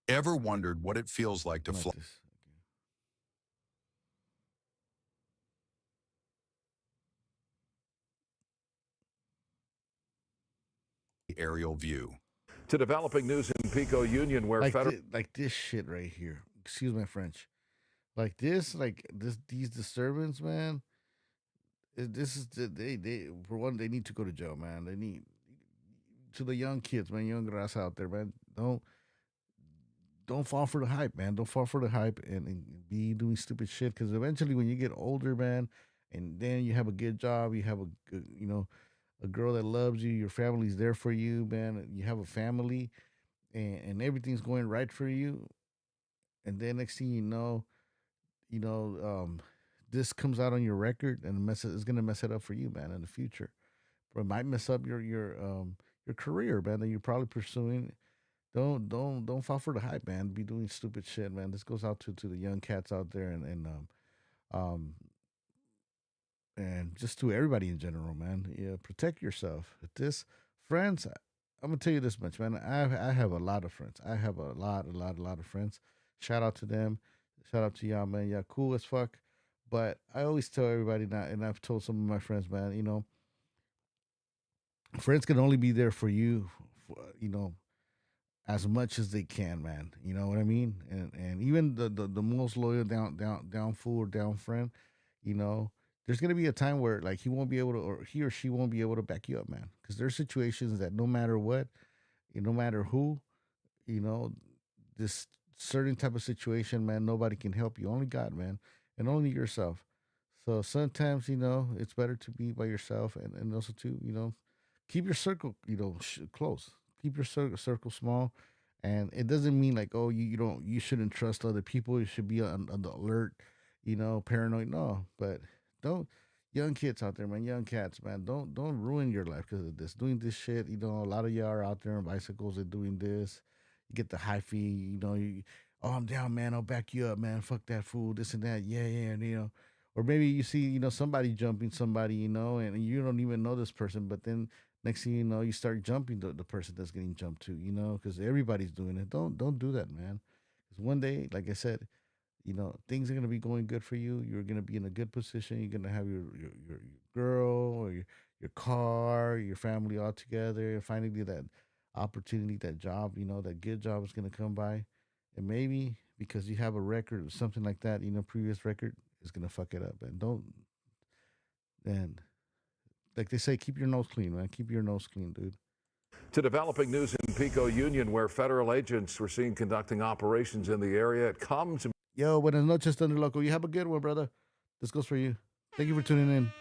Ever wondered what it feels like to fly? Aerial view. To developing news in Pico Union, where federal Like this shit right here. Excuse my French. Like these disturbance, man. This is they for one, they need to go to jail, man. They need to the young kids, man, young grass out there, man. Don't fall for the hype, man. Don't fall for the hype and be doing stupid shit. Because eventually, when you get older, man, and then you have a good job, you have a good, you know, a girl that loves you, your family's there for you, man. You have a family, and everything's going right for you. And then next thing you know, this comes out on your record, and it's gonna mess it up for you, man, in the future. But it might mess up your career, man, that you're probably pursuing. Don't fall for the hype, man. Be doing stupid shit, man. This goes out to the young cats out there, um and just to everybody in general, man. Yeah, protect yourself. This friends, I'm gonna tell you this much, man. I have a lot of friends. I have a lot of friends. Shout out to them. Shout out to y'all, man. Y'all cool as fuck. But I always tell everybody now, and I've told some of my friends, man. You know, friends can only be there for you, you know, as much as they can, man. You know what I mean? And even the most loyal down fool or down friend, you know, there's gonna be a time where like he won't be able to, or he or she won't be able to back you up, man. Because there's situations that no matter what, no matter who, you know, this certain type of situation, man, nobody can help you. Only God, man, and only yourself. So sometimes, you know, it's better to be by yourself, and also to, you know, keep your circle, you know, close. Keep your circle small, and it doesn't mean like, oh, you shouldn't trust other people. You should be on the alert, you know, paranoid. No, but don't, young kids out there, man, young cats, man, don't ruin your life because of this. Doing this shit, you know, a lot of y'all are out there on bicycles and doing this. You get the high fee, you know. Oh, I'm down, man. I'll back you up, man. Fuck that fool, this and that. Yeah, and you know. Or maybe you see, you know, somebody jumping somebody, you know, and you don't even know this person, but then next thing you know, you start jumping the person that's getting jumped to, you know, because everybody's doing it. Don't do that, man. Because one day, like I said, you know, things are gonna be going good for you. You're gonna be in a good position. You're gonna have your girl or your car, your family all together. And finally, that opportunity, that job, you know, that good job is gonna come by, and maybe because you have a record or something like that, you know, previous record is gonna fuck it up. And don't, and like they say, keep your nose clean, man. Keep your nose clean, dude. To developing news in Pico Union, where federal agents were seen conducting operations in the area. It comes. Yo, buenas noches, Thunder Loco. You have a good one, brother. This goes for you. Thank you for tuning in.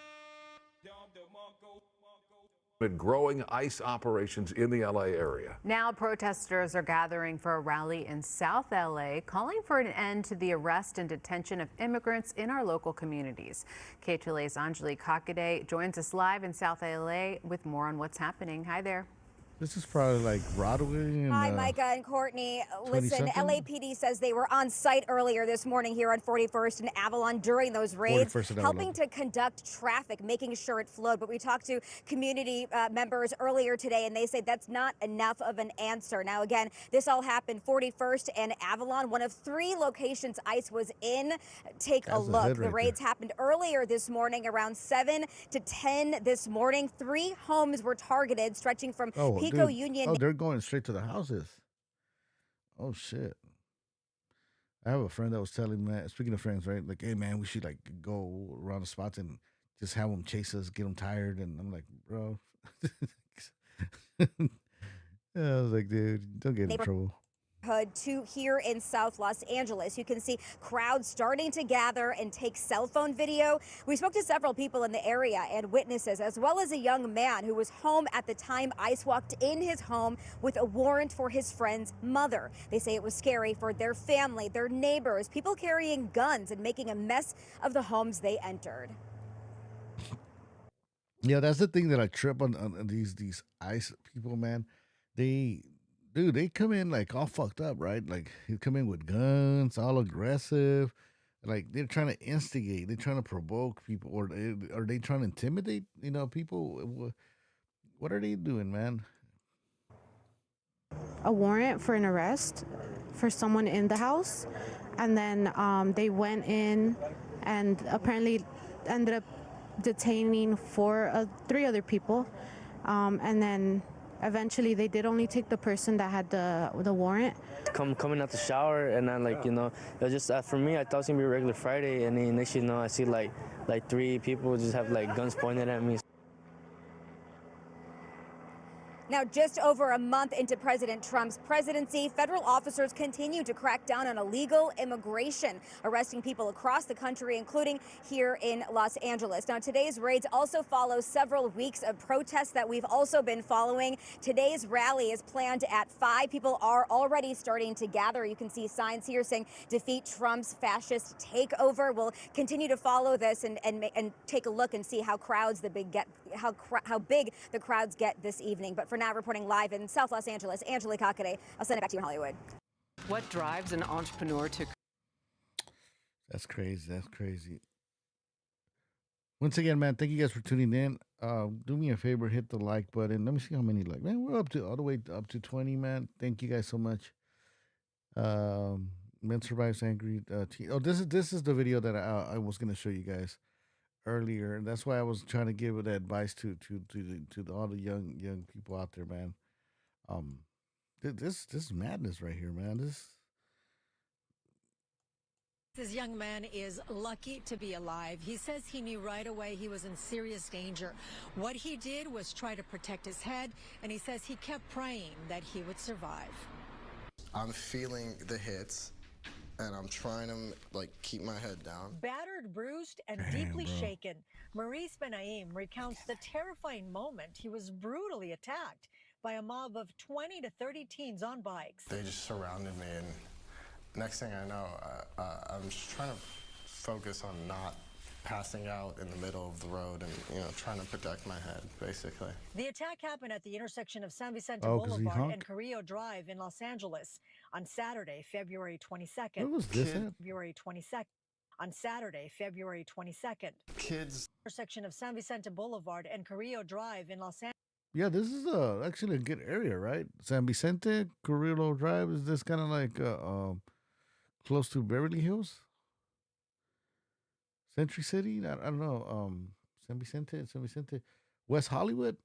Growing ICE operations in the LA area. Now protesters are gathering for a rally in South LA, calling for an end to the arrest and detention of immigrants in our local communities. KTLA's Anjali Kakade joins us live in South LA with more on what's happening. Hi there. This is probably like Broadway. And, Hi, Micah and Courtney. Listen, 20-something? LAPD says they were on site earlier this morning here on 41st and Avalon during those raids, 41st and helping Avalon. to conduct traffic, making sure it flowed. But we talked to community members earlier today, and they say that's not enough of an answer. Now, again, this all happened 41st and Avalon, one of 3 locations ICE was in. Take a That's a look. hood The right raids happened earlier this morning, around 7 to 10 this morning. 3 homes were targeted, stretching from Pico dude. Union. Oh, they're going straight to the houses. Oh, shit. I have a friend that was telling me, speaking of friends, right? Like, hey, man, we should, like, go around the spots and just have them chase us, get them tired. And I'm like, bro. I was like, dude, don't get in trouble. To here in South Los Angeles. You can see crowds starting to gather and take cell phone video. We spoke to several people in the area and witnesses, as well as a young man who was home at the time ICE walked in his home with a warrant for his friend's mother. They say it was scary for their family, their neighbors, people carrying guns and making a mess of the homes they entered. Yeah, that's the thing that I trip on these ICE people, man. They come in like all fucked up, right? Like you come in with guns, all aggressive, like they're trying to instigate, they're trying to provoke people, or are they trying to intimidate? People. What are they doing, man? A warrant for an arrest for someone in the house, and then they went in and apparently ended up detaining 3 other people, and then eventually they did only take the person that had the warrant. Coming out the shower, and then it was just for me, I thought it was gonna be a regular Friday, and then next I see like 3 people just have guns pointed at me. Now, just over a month into President Trump's presidency, federal officers continue to crack down on illegal immigration, arresting people across the country, including here in Los Angeles. Now, today's raids also follow several weeks of protests that we've also been following. Today's rally is planned at 5. People are already starting to gather. You can see signs here saying defeat Trump's fascist takeover. We'll continue to follow this and take a look and see how how big the crowds get this evening. But for now, reporting live in South Los Angeles, Anjali Kakade. I'll send it back to you in Hollywood. What drives an entrepreneur to... That's crazy. That's crazy. Once again, man, thank you guys for tuning in. Do me a favor, hit the like button. Let me see how many like. Man, we're all the way up to 20, man. Thank you guys so much. Men Survives Angry. This is the video that I was gonna show you guys earlier, and that's why I was trying to give that advice to all the young people out there, man. This is madness right here, man. This young man is lucky to be alive. He says he knew right away he was in serious danger. What he did was try to protect his head, and he says he kept praying that he would survive. I'm feeling the hits, and I'm trying to keep my head down. Battered, bruised, and deeply shaken, Maurice Benaim recounts the terrifying moment he was brutally attacked by a mob of 20 to 30 teens on bikes. They just surrounded me, and next thing I know, I'm just trying to focus on not passing out in the middle of the road and, trying to protect my head, basically. The attack happened at the intersection of San Vicente 'cause he Boulevard honked? and Carrillo Drive in Los Angeles on Saturday, February 22nd. Where was this at? February 22nd. On Saturday, February 22nd. Kids. Intersection of San Vicente Boulevard and Carrillo Drive in Los Angeles. Yeah, this is actually a good area, right? San Vicente, Carrillo Drive. Is this kind of like close to Beverly Hills? Century City? I don't know. San Vicente, West Hollywood.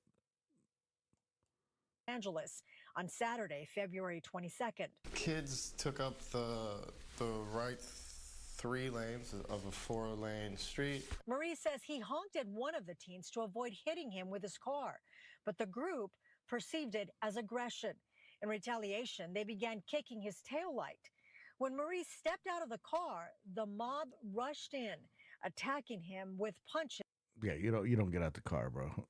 Angeles on Saturday, February 22nd. Kids took up the right 3 lanes of a 4-lane street. Maurice says he honked at one of the teens to avoid hitting him with his car, but the group perceived it as aggression. In retaliation, they began kicking his taillight. When Maurice stepped out of the car, the mob rushed in, attacking him with punches. Yeah, you don't get out the car, bro.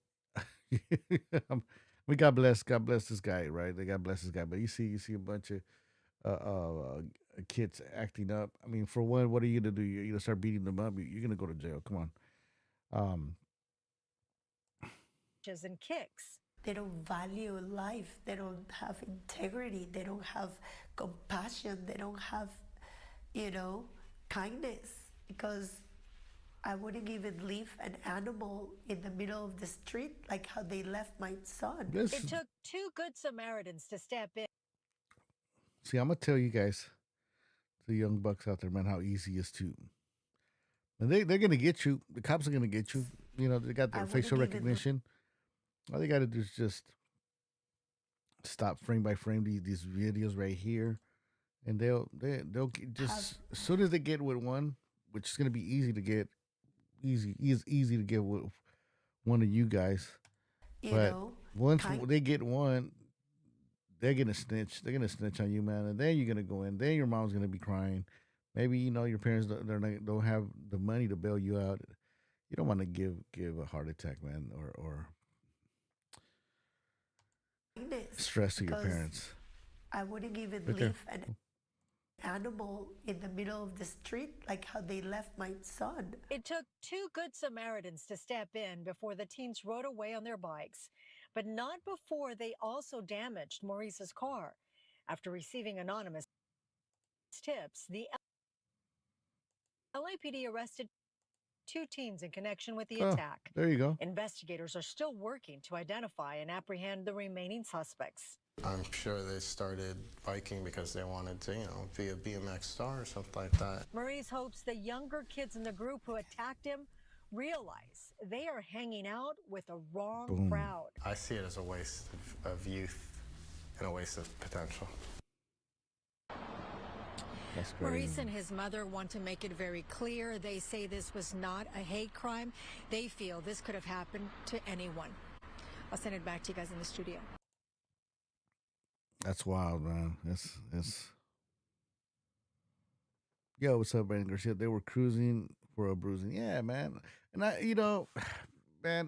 We God bless this guy, right? They God bless this guy, but you see a bunch of kids acting up. I mean, for one, what are you gonna do? You're gonna start beating them up. You're gonna go to jail. Come on. And kicks. They don't value life. They don't have integrity. They don't have compassion. They don't have, kindness. Because I wouldn't even leave an animal in the middle of the street like how they left my son. It took 2 good Samaritans to step in. See, I'm gonna tell you guys, the young bucks out there, man, how easy it is to. And they're gonna get you. The cops are gonna get you. They got their facial recognition. All they gotta do is just stop frame by frame these videos right here, and they'll just as soon as they get with one, which is gonna be easy to get with one of you guys. Once they get one, they're gonna snitch. They're gonna snitch on you, man, and then you're gonna go in. Then your mom's gonna be crying. Maybe your parents don't have the money to bail you out. You don't want to give a heart attack, man, or stress to your parents. I wouldn't even leave an animal in the middle of the street like how they left my son. It took 2 good Samaritans to step in before the teens rode away on their bikes, but not before they also damaged Maurice's car. After receiving anonymous tips, the LAPD arrested 2 teens in connection with the attack. There you go. Investigators are still working to identify and apprehend the remaining suspects. I'm sure they started biking because they wanted to, be a BMX star or something like that. Maurice hopes the younger kids in the group who attacked him realize they are hanging out with a wrong crowd. I see it as a waste of youth and a waste of potential. Maurice and his mother want to make it very clear. They say this was not a hate crime. They feel this could have happened to anyone. I'll send it back to you guys in the studio. That's wild, man. It's Yo, what's up, Brandon Garcia? They were cruising for a bruising. Yeah, man. And man,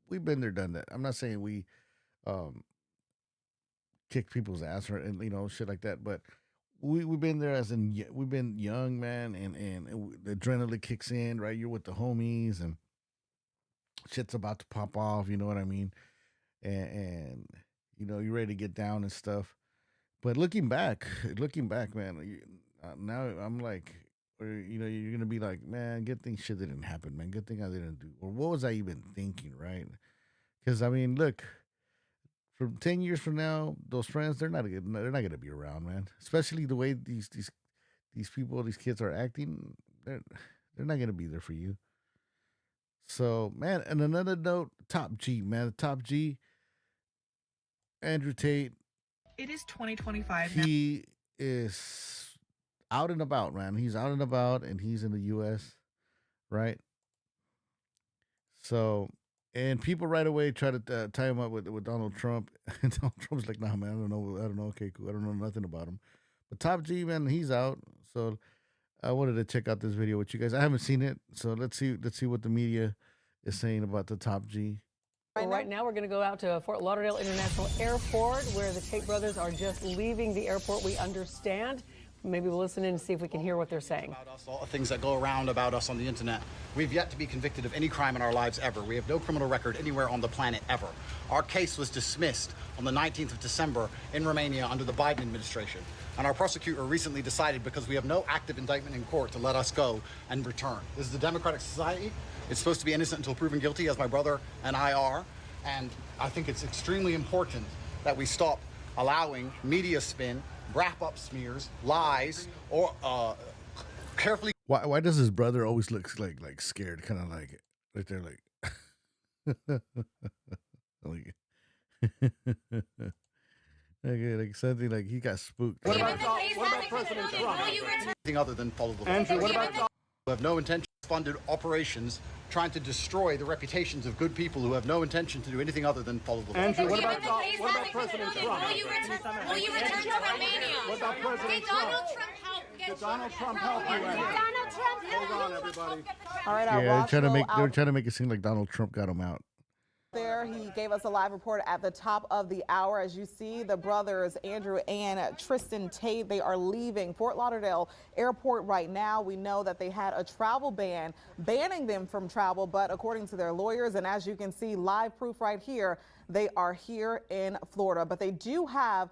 we've been there, done that. I'm not saying we kick people's ass or shit like that, but we've been there we've been young, man, and the adrenaline kicks in, right? You're with the homies and shit's about to pop off, you know what I mean? And you're ready to get down and stuff. But looking back, man, now I'm like, you're gonna be like, man, good thing shit didn't happen, man. Good thing I didn't do, or what was I even thinking, right? Because I mean, look, from 10 years from now, those friends, they're not gonna be around, man. Especially the way these people, these kids are acting, they're not gonna be there for you. So, man, and another note, Top G, man, Top G, Andrew Tate. It is 2025 now. He is out and about, man. He's out and about, and he's in the U.S., right? So, and people right away try to tie him up with Donald Trump. And Donald Trump's like, nah, man, I don't know. Okay, cool. I don't know nothing about him. But Top G, man, he's out. So I wanted to check out this video with you guys. I haven't seen it, so let's see what the media is saying about the Top G. Right now, we're going to go out to Fort Lauderdale International Airport, where the Tate brothers are just leaving the airport, we understand. Maybe we'll listen in and see if we can hear what they're saying. About us, all the things that go around about us on the internet. We've yet to be convicted of any crime in our lives ever. We have no criminal record anywhere on the planet ever. Our case was dismissed on the 19th of December in Romania under the Biden administration. And our prosecutor recently decided, because we have no active indictment in court, to let us go and return. This is a democratic society. It's supposed to be innocent until proven guilty, as my brother and I are. And I think it's extremely important that we stop allowing media spin, wrap-up smears, lies, or carefully. Why does his brother always look like scared, kind of like right there, like something like he got spooked. What about President Trump? Anything other than follow the law. Andrew, what about who have no intention of funded operations trying to destroy the reputations of good people who have no intention to do anything other than follow the law. Andrew, what about President Trump? Will you return to Romania? What about President Trump? Did Donald Trump help you? Donald Trump Hold on, everybody. All right, Yeah, Ross will they're trying to make it seem like Donald Trump got him out. there. He gave us a live report at the top of the hour. As you see, the brothers Andrew and Tristan Tate, they are leaving Fort Lauderdale Airport right now. We know that they had a travel ban banning them from travel, but according to their lawyers, and as you can see, live proof right here, they are here in Florida. But they do have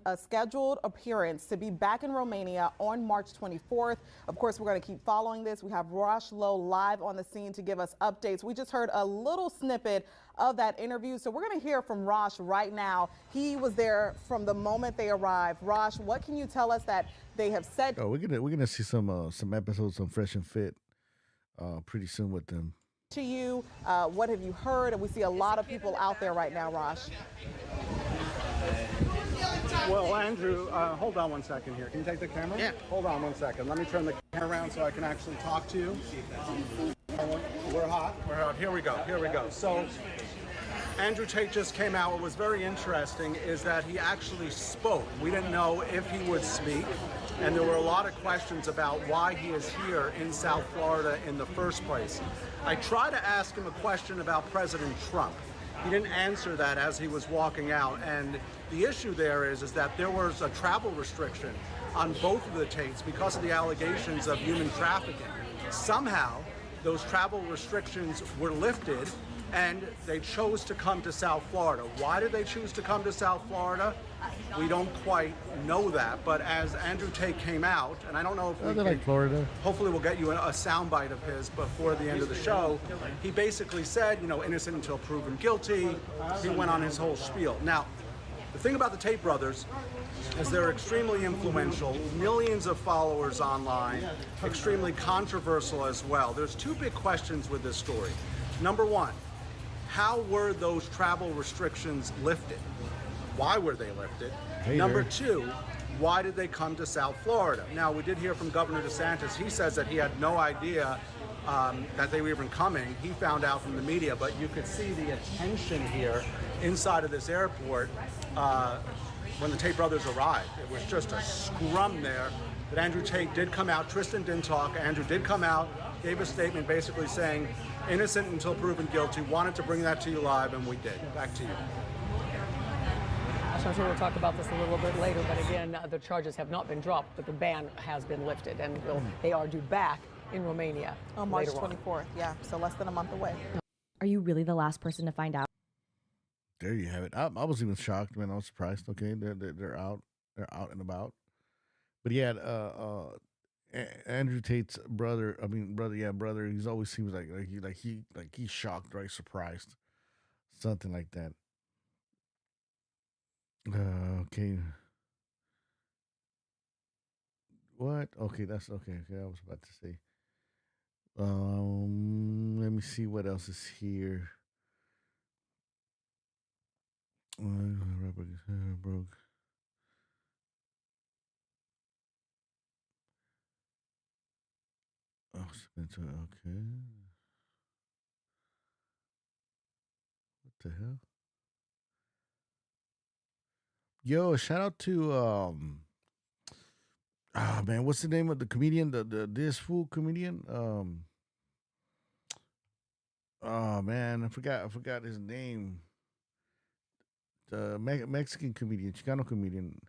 a scheduled appearance to be back in Romania on March 24th. Of course, we're going to keep following this. We have Rosh Lowe live on the scene to give us updates. We just heard a little snippet of that interview, so we're going to hear from Rosh right now. He was there from the moment they arrived. Rosh, what can you tell us that they have said? Oh, we're gonna see some episodes on Fresh and Fit pretty soon with them. To you, what have you heard? And we see a lot of people out there right now, Rosh. Well, Andrew, hold on one second here. Can you take the camera? Yeah. Hold on one second. Let me turn the camera around so I can actually talk to you. We're hot. We're hot. Here we go. Here we go. So, Andrew Tate just came out. What was very interesting is that he actually spoke. We didn't know if he would speak, and there were a lot of questions about why he is here in South Florida in the first place. I tried to ask him a question about President Trump. He didn't answer that as he was walking out, and the issue there is that there was a travel restriction on both of the Tates because of the allegations of human trafficking. Somehow, those travel restrictions were lifted, and they chose to come to South Florida. Why did they choose to come to South Florida? We don't quite know that, but as Andrew Tate came out, and I don't know if we They like Florida. hopefully we'll get you a soundbite of his before the end of the show. He basically said, you know, innocent until proven guilty. He went on his whole spiel. Now, the thing about the Tate brothers is they're extremely influential, millions of followers online, extremely controversial as well. There's two big questions with this story. Number one, how were those travel restrictions lifted? Why were they lifted? Hey Number there. two, why did they come to South Florida? Now, we did hear from Governor DeSantis. He says that he had no idea that they were even coming. He found out from the media, but you could see the attention here inside of this airport when the Tate brothers arrived. It was just a scrum there. But Andrew Tate did come out. Tristan didn't talk. Andrew did come out, gave a statement basically saying, innocent until proven guilty. Wanted to bring that to you live, and we did. Back to you. I'm sure we'll talk about this a little bit later, but again, the charges have not been dropped, but the ban has been lifted, and they are due back in Romania On March later on. 24th, yeah, so less than a month away. Are you really the last person to find out? There you have it. I was even shocked, man. I was surprised. Okay, they're out and about. But yeah, Andrew Tate's brother. Brother. He's always seems like he's shocked, right? Surprised, something like that. Okay. What? Okay, that's okay. Okay, I was about to say. Let me see what else is here. Broke. Oh, Spencer. Okay. What the hell? Yo, shout out to man, what's the name of the comedian? The this fool comedian? Oh man, I forgot his name. The Mexican comedian, Chicano comedian.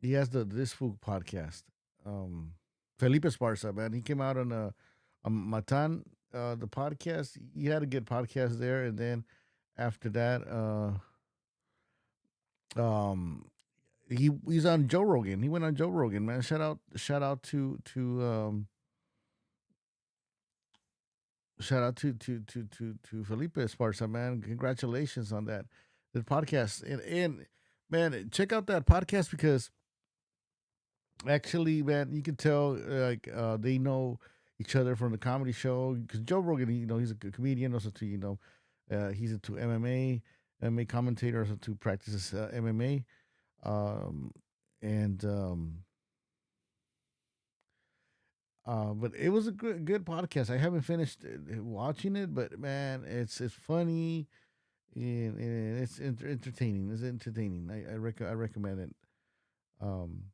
He has the This Fool podcast. Felipe Esparza, man. He came out on Matan, the podcast. He had a good podcast there, and then after that, he's on Joe Rogan. He went on Joe Rogan, man. Shout out to Felipe Esparza, man. Congratulations on that. The podcast. And man, check out that podcast because actually, man, you can tell they know each other from the comedy show. Because Joe Rogan, he's a comedian, also too, he's into MMA commentator, also too practices MMA. But it was a good podcast. I haven't finished watching it, but man, it's funny and it's entertaining. It's entertaining. I recommend it. Um,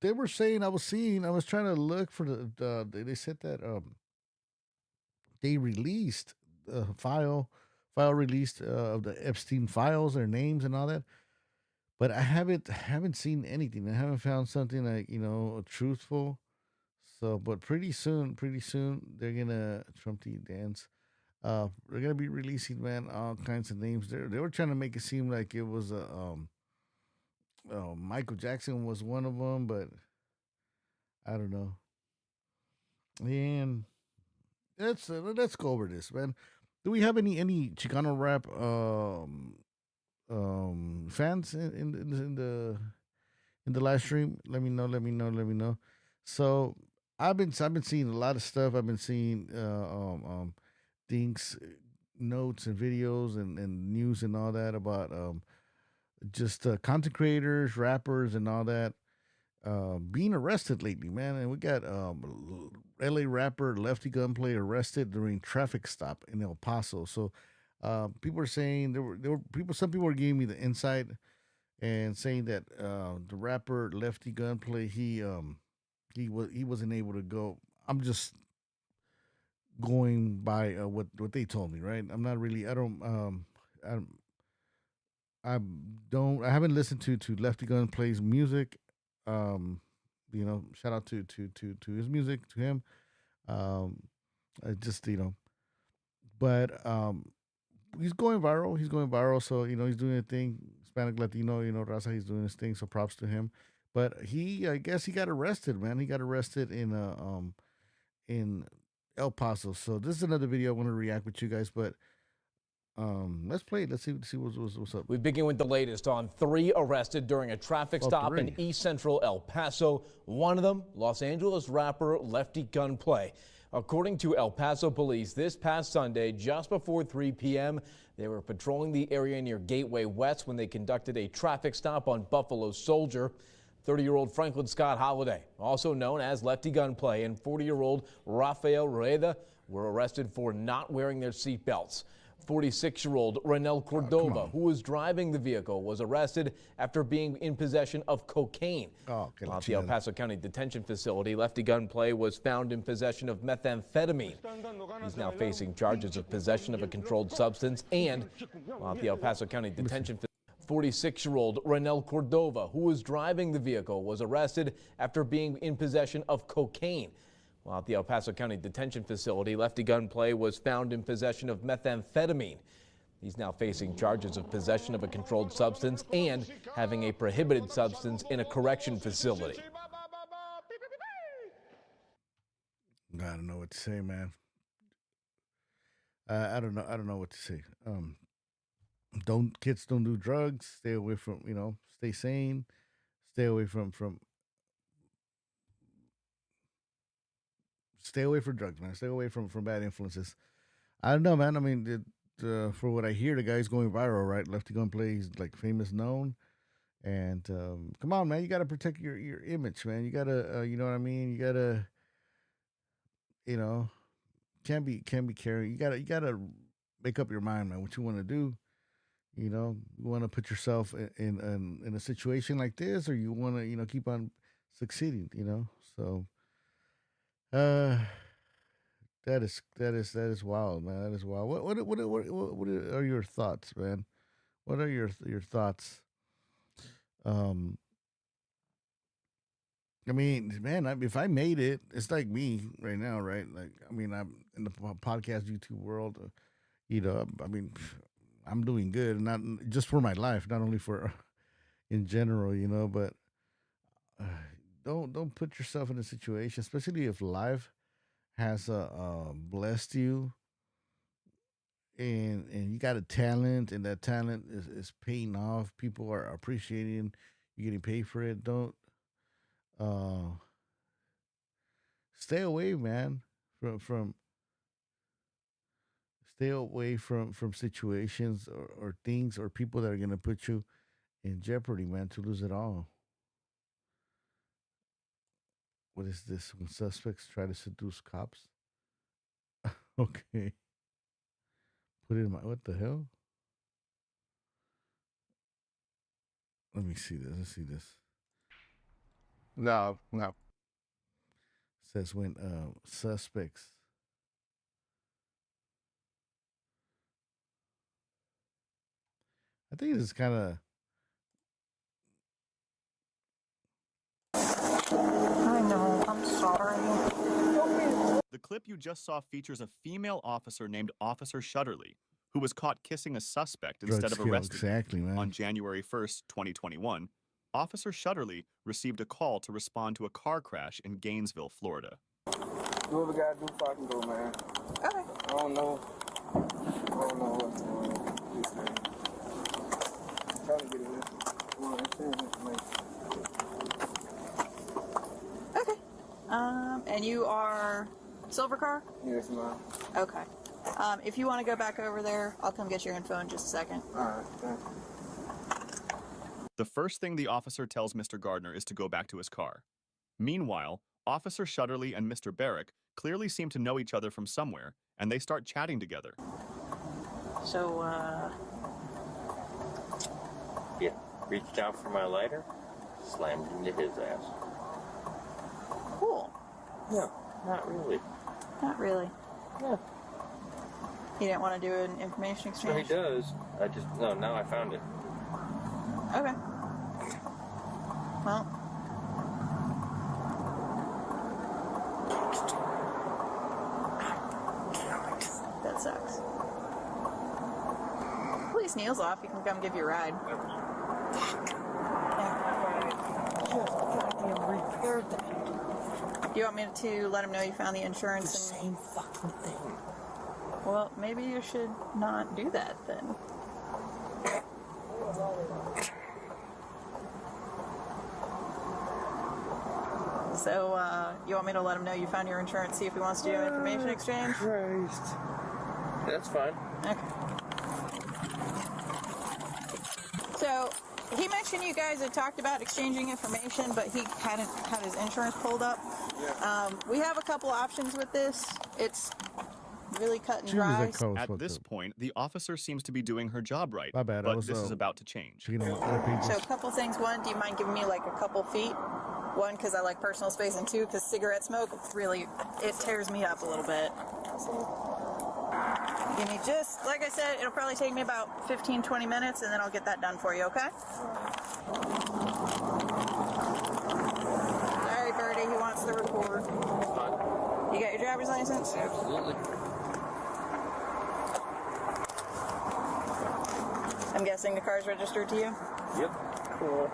they were saying I was trying to look for they said that they released file released of the Epstein files, their names and all that. But I haven't seen anything. I haven't found something like truthful. So, but pretty soon they're gonna Trump T dance. They're gonna be releasing, man, all kinds of names. They were trying to make it seem like it was a Michael Jackson was one of them, but I don't know. And let's go over this, man. Do we have any Chicano rap fans in the live stream? Let me know. Let me know. So I've been seeing a lot of stuff. I've been seeing things, notes and videos and news and all that about just content creators, rappers, and all that being arrested lately, man. And we got LA rapper Lefty Gunplay arrested during traffic stop in El Paso. So people are saying there were people. Some people are giving me the insight and saying that the rapper Lefty Gunplay he wasn't able to go. I'm just going by what they told me, right? I'm not really. I I don't. I haven't listened to Lefty Gunplay's music. Um, shout out to his music, to him. Um, I just but he's going viral. He's going viral. So he's doing a thing. Hispanic Latino, Raza. He's doing his thing. So props to him. But I guess he got arrested, man. He got arrested in El Paso. So this is another video I want to react with you guys. But let's play it. Let's see what's up. We begin with the latest on 3 arrested during a traffic stop in East Central El Paso. One of them, Los Angeles rapper Lefty Gunplay. According to El Paso police, this past Sunday, just before 3 p.m., they were patrolling the area near Gateway West when they conducted a traffic stop on Buffalo Soldier. 30-year-old Franklin Scott Holiday, also known as Lefty Gunplay, and 40-year-old Rafael Rueda were arrested for not wearing their seatbelts. 46-year-old Renel Cordova, who was driving the vehicle, was arrested after being in possession of cocaine. While at the El Paso County Detention Facility, Lefty Gunplay was found in possession of methamphetamine. He's now facing charges of possession of a controlled substance and, while at the El Paso County Detention Facility, 46-year-old Renel Cordova, who was driving the vehicle, was arrested after being in possession of cocaine. While at the El Paso County Detention Facility, Lefty Gunplay was found in possession of methamphetamine. He's now facing charges of possession of a controlled substance and having a prohibited substance in a correction facility. I don't know what to say, man. I don't know what to say. Kids don't do drugs. Stay away from, stay sane. Stay away from stay away from drugs, man. Stay away from bad influences. I don't know, man. I mean, for what I hear, the guy's going viral, right? Lefty Gunplay, he's like famous, known. And come on, man, you got to protect your image, man. You got to, you know what I mean? You got to, can't be carrying. You got to make up your mind, man, what you want to do. You want to put yourself in a situation like this, or you want to, keep on succeeding, So, that is wild, man. That is wild. What are your thoughts, man? What are your thoughts? I mean, man, if I made it, it's like me right now, right? Like, I mean, I'm in the podcast YouTube world. I mean, I'm doing good, not just for my life, not only for in general, but don't put yourself in a situation, especially if life has blessed you and you got a talent, and that talent is paying off. People are appreciating you, getting paid for it. Don't stay away, man, from stay away from situations or things or people that are gonna put you in jeopardy, man, to lose it all. What is this? When suspects try to seduce cops. Okay. Put it in my. What the hell? Let me see this. Let's see this. No. Says when suspects. I think it's kind of. I know, I'm sorry. The clip you just saw features a female officer named Officer Shutterly, who was caught kissing a suspect instead of arresting him. Exactly, man. On January 1st, 2021, Officer Shutterly received a call to respond to a car crash in Gainesville, Florida. Do what we gotta do before I can go, man. Okay. I don't know what's going on. Please, man. I'm trying to get it in. Okay. And you are Silver Car? Yes, ma'am. Okay. If you want to go back over there, I'll come get your info in just a second. All right, thanks. The first thing the officer tells Mr. Gardner is to go back to his car. Meanwhile, Officer Shutterly and Mr. Barrick clearly seem to know each other from somewhere, and they start chatting together. So, yeah, reached out for my lighter, slammed into his ass. Cool. No, not really. Not really. Yeah. You didn't want to do an information No, he exchange? does. Now I found it. Okay. Well. That sucks. At least Neil's off. He can come give you a ride. Repaired that. Do you want me to let him know you found the insurance? Same fucking thing. Well, maybe you should not do that then. So, you want me to let him know you found your insurance, see if he wants to do an information exchange? Christ. That's fine. Okay. So, he mentioned you guys had talked about exchanging information, but he hadn't had his insurance pulled up. We have a couple options with this. It's really cut and dry. At this point, the officer seems to be doing her job right, My bad, I but was, this is about to change. You know, other pages. So a couple things. One, do you mind giving me like a couple feet? One, because I like personal space, and two, because cigarette smoke really, it tears me up a little bit. Give me just, like I said, it'll probably take me about 15, 20 minutes, and then I'll get that done for you, okay? All right, Birdie, he wants the report. You got your driver's license? Absolutely. I'm guessing the car's registered to you? Yep. Cool.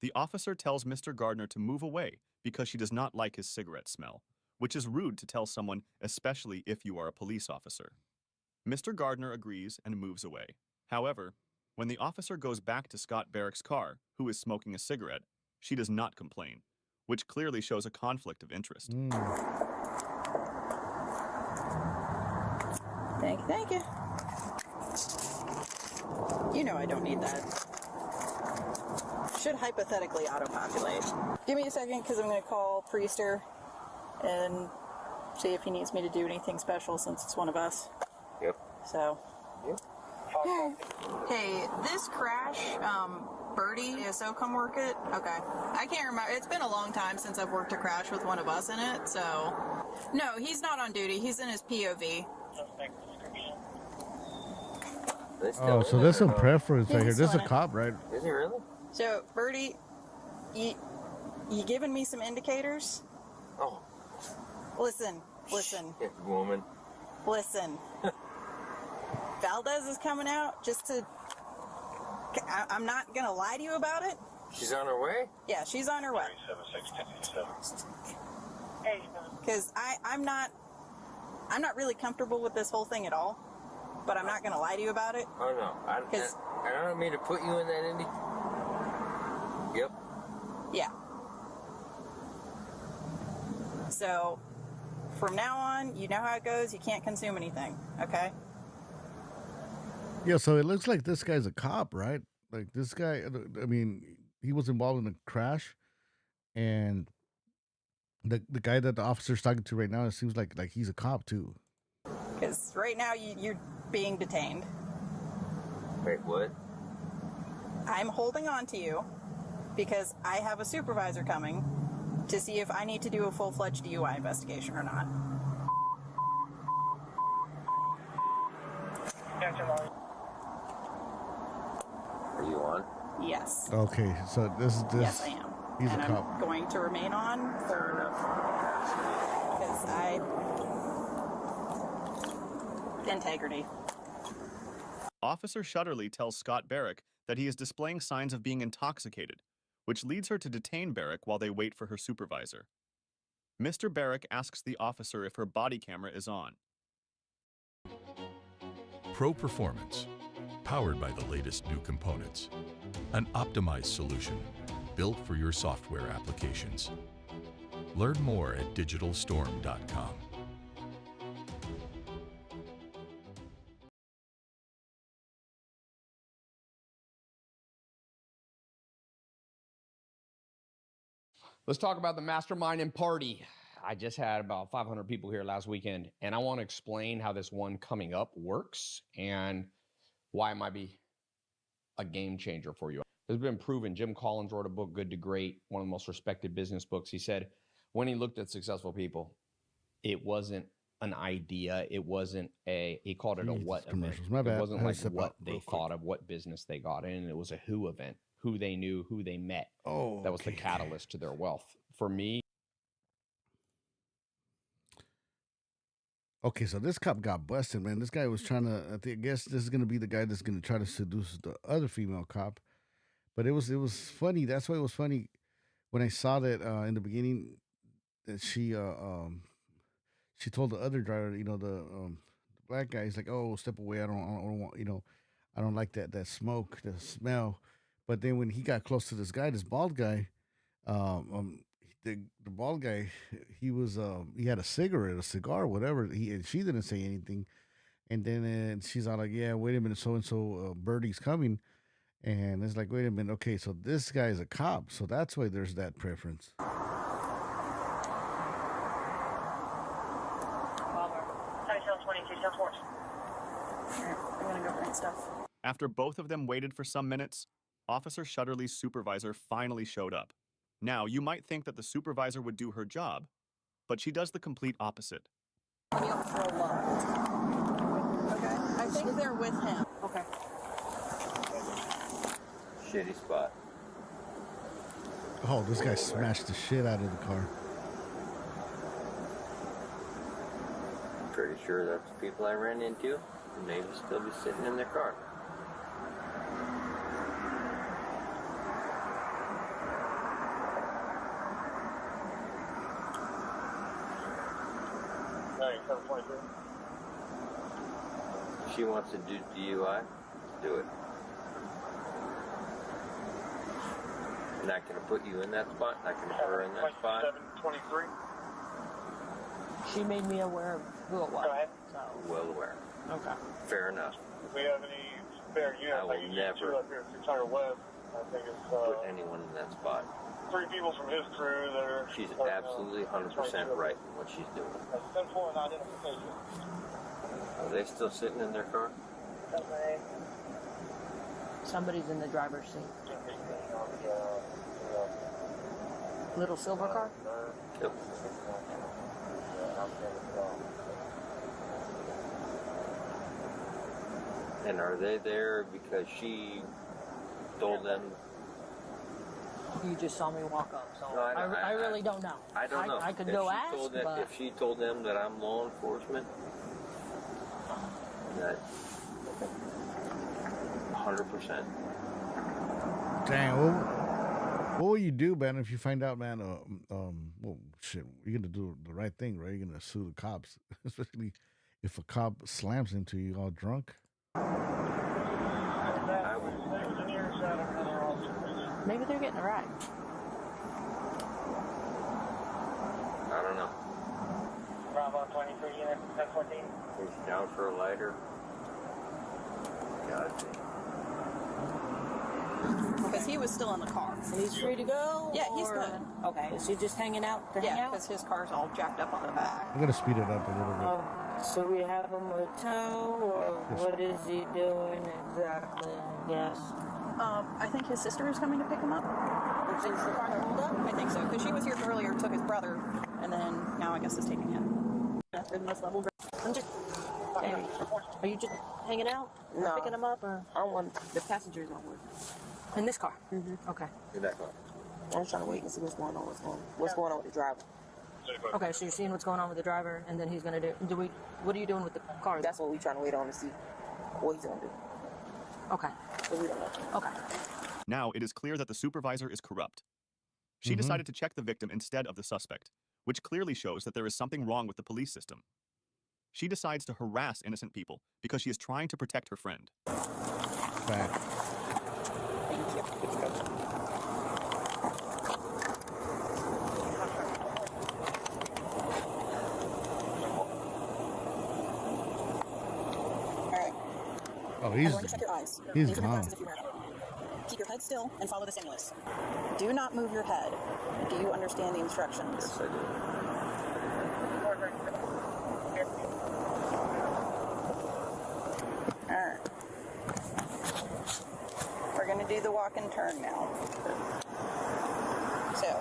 The officer tells Mr. Gardner to move away because she does not like his cigarette smell, which is rude to tell someone, especially if you are a police officer. Mr. Gardner agrees and moves away. However, when the officer goes back to Scott Barrick's car, who is smoking a cigarette, she does not complain, which clearly shows a conflict of interest. Thank you. You know I don't need that. Should hypothetically auto-populate. Give me a second, because I'm going to call Priester and see if he needs me to do anything special since it's one of us. Yep. So. Yep. Hey, this crash, Birdie, ASO come work it? Okay. I can't remember. It's been a long time since I've worked a crash with one of us in it, so. No, he's not on duty. He's in his POV. Oh, so there's some preference right here. he's This is a doing it. cop, right? Is he really? So, Birdie, you giving me some indicators? Oh. Listen. Shit, woman. Listen. Valdez is coming out just to... I'm not going to lie to you about it. She's on her way? Yeah, she's on her way. Because I'm not really comfortable with this whole thing at all. But I'm not going to lie to you about it. Oh, no. I don't mean to put you in that Indy. Yep. Yeah. So, from now on, you know how it goes. You can't consume anything, okay? Yeah, so it looks like this guy's a cop, right? Like this guy, I mean, he was involved in a crash, and The guy that the officer's talking to right now, it seems like he's a cop too. Because right now you're being detained. Wait, what? I'm holding on to you because I have a supervisor coming to see if I need to do a full-fledged DUI investigation or not. Are you on? Yes. Okay, so this. Yes, I am. He's and a cop. I'm going to remain on for because integrity. Officer Shutterly tells Scott Barrick that he is displaying signs of being intoxicated, which leads her to detain Barrick while they wait for her supervisor. Mr. Barrick asks the officer if her body camera is on. Pro Performance, powered by the latest new components. An optimized solution built for your software applications. Learn more at digitalstorm.com. Let's talk about the mastermind and party. I just had about 500 people here last weekend, and I want to explain how this one coming up works and why it might be a game changer for you. It's been proven. Jim Collins wrote a book, Good to Great, one of the most respected business books. He said when he looked at successful people, it wasn't an idea. It wasn't he called it a what event. It wasn't like what they thought of, what business they got in. It was a who event, who they knew, who they met. Oh, that was the catalyst to their wealth. For me. Okay, so this cop got busted, man. This guy was trying to. I guess this is gonna be the guy that's gonna try to seduce the other female cop. But it was funny. That's why it was funny when I saw that in the beginning that she told the other driver, the black guy, he's like, "Oh, step away. I don't want, I don't like that smoke, the smell." But then when he got close to this guy, this bald guy, the bald guy, he had a cigar, whatever. And she didn't say anything. And then she's all like, "Yeah, wait a minute, so and so, Birdie's coming." And it's like, wait a minute, okay, so this guy is a cop, so that's why there's that preference. I'm gonna go print stuff. After both of them waited for some minutes, Officer Shutterly's supervisor finally showed up. Now, you might think that the supervisor would do her job, but she does the complete opposite. Okay, I think they're with him. Okay. Shitty spot. Oh, this guy smashed the shit out of the car. Pretty sure that's the people I ran into, and they would still be sitting in their car. She wants to do DUI, do it. Not going to put you in that spot, not going to put her in that spot. 723. She made me aware of who it was. So. Well aware. Okay. Fair enough. If we have any spare units, I will never up here at 600 West, I think it's put anyone in that spot. 3 people from his crew that are... She's absolutely 100% right in what she's doing. That's 10-4 and identification. Are they still sitting in their car? Somebody's in the driver's seat. Little silver car? Yep. And are they there because she told them? You just saw me walk up, so No, I really don't know. I don't know. I could If go she ask, told them, but... If she told them that I'm law enforcement, that 100%. Dang, what will you do, man, if you find out, man, well, shit, you're going to do the right thing, right? You're going to sue the cops, especially if a cop slams into you all drunk. Maybe they're getting a ride. I don't know. Bravo 23 unit, 1014. Is down for a lighter? Got it. Because he was still in the car. And he's free to go? Yeah, he's good. Okay, is he just hanging out to hang out? because his car's all jacked up on the back. I'm gonna speed it up a little bit. So we have him with tow, or what is he doing exactly, I guess? I think his sister is coming to pick him up. Is the car that hold up? I think so, because she was here earlier, took his brother, and then now I guess is taking him. In this level. I'm just. Are you just hanging out? No. Picking him up, or I want the passengers on board? In this car. Okay. In that car. I'm just trying to wait and see what's going on. What's going on with the driver? Okay, so you're seeing what's going on with the driver, and then he's gonna do. What are you doing with the car? That's what we're trying to wait on to see what he's gonna do. Okay. So we don't know. Okay. Now it is clear that the supervisor is corrupt. She decided to check the victim instead of the suspect, which clearly shows that there is something wrong with the police system. She decides to harass innocent people because she is trying to protect her friend. Fact. Oh, Everyone check your eyes. he's Use your gone. glasses if you have them. Keep your head still and follow the stimulus. Do not move your head. Do you understand the instructions? Yes, I do. Alright. We're going to do the walk and turn now. So.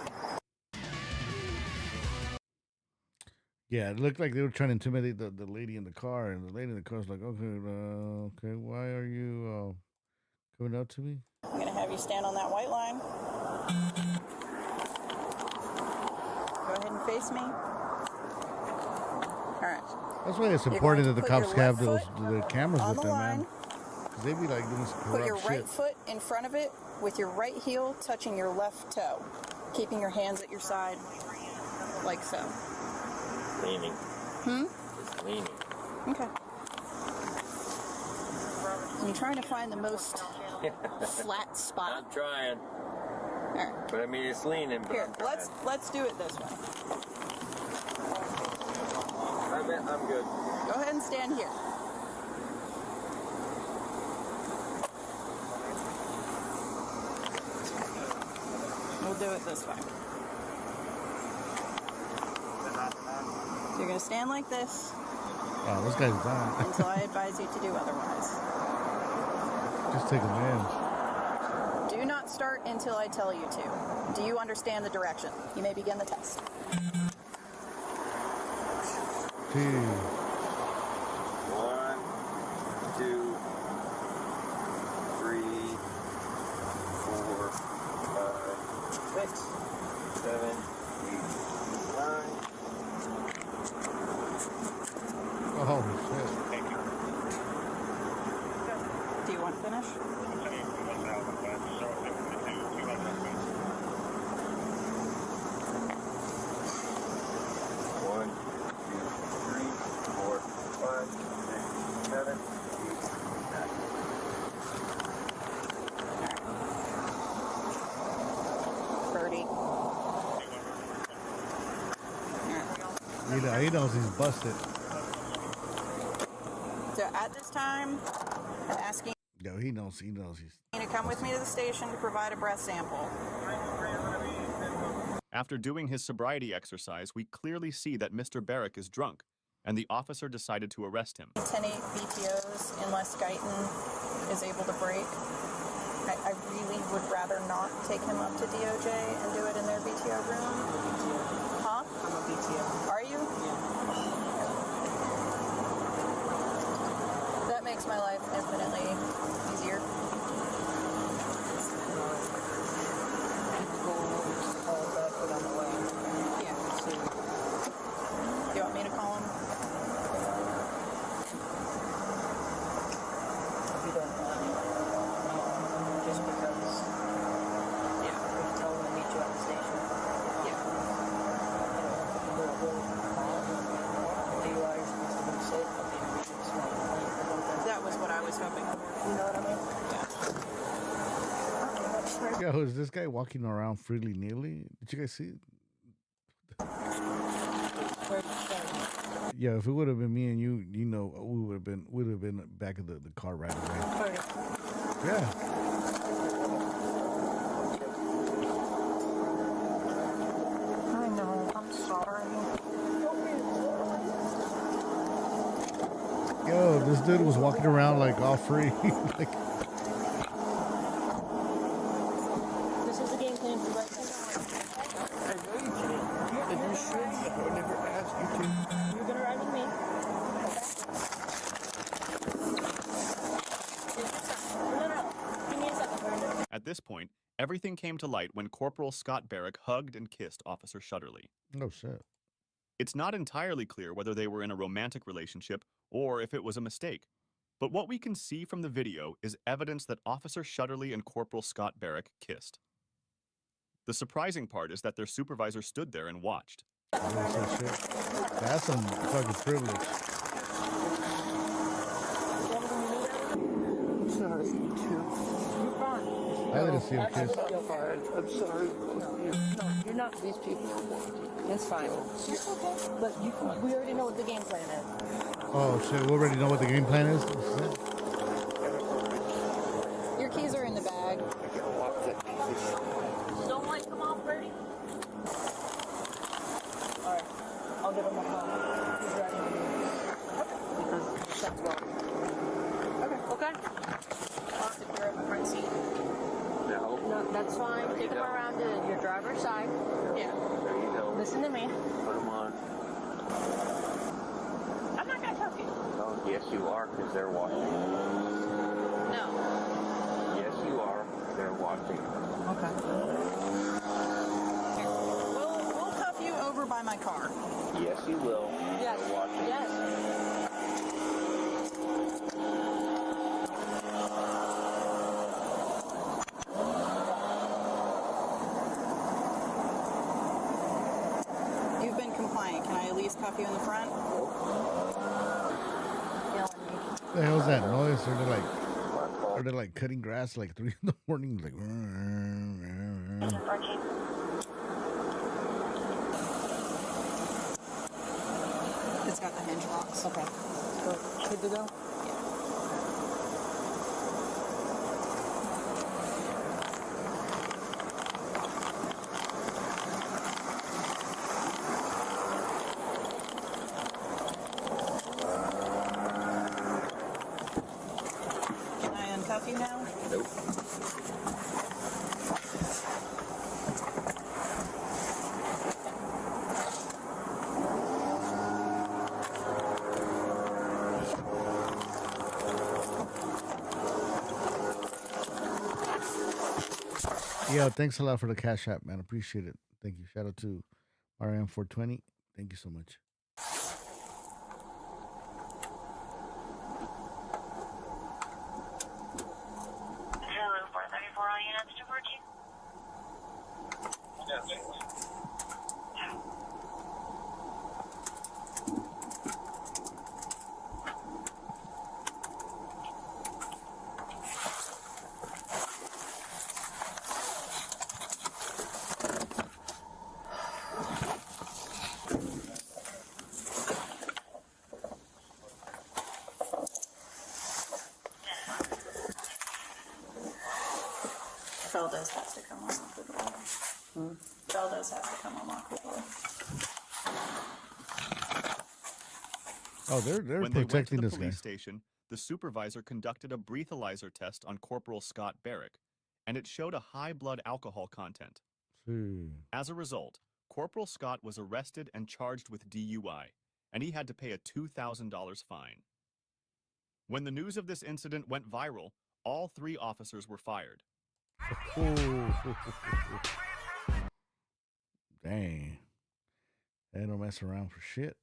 Yeah, it looked like they were trying to intimidate the lady in the car, and the lady in the car was like, okay, why are you coming up to me? I'm going to have you stand on that white line. Go ahead and face me. All right. That's why it's important that the cops have the cameras with them, man. Because they be like doing some corrupt Put your right shit. foot in front of it with your right heel touching your left toe, keeping your hands at your side like so. Leaning. Just leaning. Okay. I'm trying to find the most flat spot. I'm trying. All right. But I mean, it's leaning. But Here, let's do it this way. I'm good. Go ahead and stand here. We'll do it this way. So you're going to stand like this. Oh, this guy's dying. Until I advise you to do otherwise. Just take him in. Do not start until I tell you to. Do you understand the direction? You may begin the test. 2. 1, 2, 3, 4, 5, 6, 7, 8, 9. Oh, shit. Thank you. Do you want to finish? One, 2, 3, 4, 5, 6, 7, 8, 9. 30. He knows he's busted. So at this time, I'm asking Yo, he knows he's you to come with me to the station to provide a breath sample. After doing his sobriety exercise, we clearly see that Mr. Barrick is drunk, and the officer decided to arrest him. 10-8 BTOs unless Guyton is able to break. I really would rather not take him up to DOJ and do it in their BTO room. Huh? I'm a BTO. Are you? That makes my life infinitely easier. Yeah. Do you want me to call him? You don't want it. Just because. Yeah. We can tell them to meet you at the station. Yeah. DUI, you're supposed to be safe, but the reason it's not. That was what I was hoping for. You know what I mean? Yeah. Yo, is this guy walking around freely nilly? Did you guys see it? Yeah, if it would have been me and you, you know, we would have been back of the car right away. Yeah. dude was walking around like all free. Like, This is the game plan for right now. I know you can. And you should. I would never ask you to. You're gonna ride with me. Okay? No. Give me a second, Brandon. At this point, everything came to light when Corporal Scott Barrick hugged and kissed Officer Shutterly. oh shit. It's not entirely clear whether they were in a romantic relationship or if it was a mistake. But what we can see from the video is evidence that Officer Shutterly and Corporal Scott Barrick kissed. The surprising part is that their supervisor stood there and watched. That's some fucking privilege. I'm sorry, you too. You're fine. I didn't see him kiss. I'm fine. I'm sorry. No, you're not. These people are watching. It's fine. It's okay. But we already know what the game plan is. Oh shit, we already know what the game plan is? Your keys are in the bag. Don't let come off, Brady. Alright. I'll give him a call. He's driving with me. Because that's well. Okay. I'll secure the front seat. No, that's fine. Take him around to your driver's side. Yeah. There you go. Listen to me. Put them on. I'm not gonna cuff you. Oh, yes, you are, because they're watching. No. Yes, you are. They're watching. Okay. Here. We'll cuff you over by my car. Yes, you will. Yes. They're watching. Yes. You've been compliant. Can I at least cuff you in the front? The hell's that noise? Are they like cutting grass like 3 in the morning? Like, It's got the hinge locks. Okay. So, good to go? Can I uncuff you now? Nope. yeah, thanks a lot for the cash app, man. Appreciate it. Thank you. Shout out to RM420. Thank you so much. Hello, 434, all units to 14. Feldo's has to come unlock the door. Feldo's has to come unlock the door. Oh, they're When they went to protecting the this police guy. station, the supervisor conducted a breathalyzer test on Corporal Scott Barrick, and it showed a high blood alcohol content. As a result, Corporal Scott was arrested and charged with DUI, and he had to pay a $2,000 fine. When the news of this incident went viral, all 3 officers were fired. Dang. They don't mess around for shit.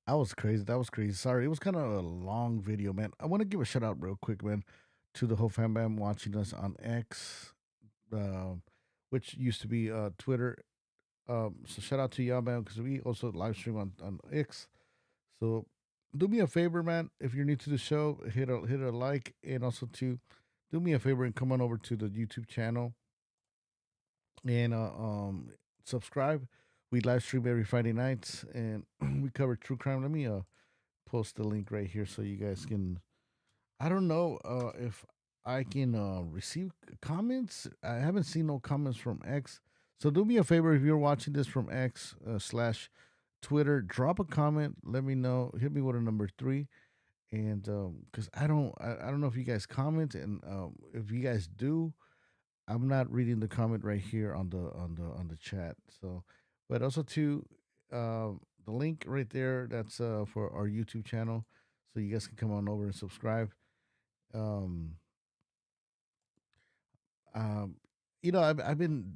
That was crazy. That was crazy. Sorry, it was kind of a long video, man. I want to give a shout out real quick, man, to the whole fam bam watching us on X, which used to be Twitter. So shout out to y'all, man, because we also live stream on X. So do me a favor, man. If you're new to the show, hit a like, and also to do me a favor and come on over to the YouTube channel and subscribe. We live stream every Friday nights, and we cover true crime. Let me post the link right here so you guys can. I don't know if I can receive comments. I haven't seen no comments from X. So do me a favor if you're watching this from X / Twitter, drop a comment. Let me know. Hit me with a number 3, and because I don't know if you guys comment, and if you guys do, I'm not reading the comment right here on the chat. So, but also too, the link right there. That's for our YouTube channel, so you guys can come on over and subscribe. Um, um, I've been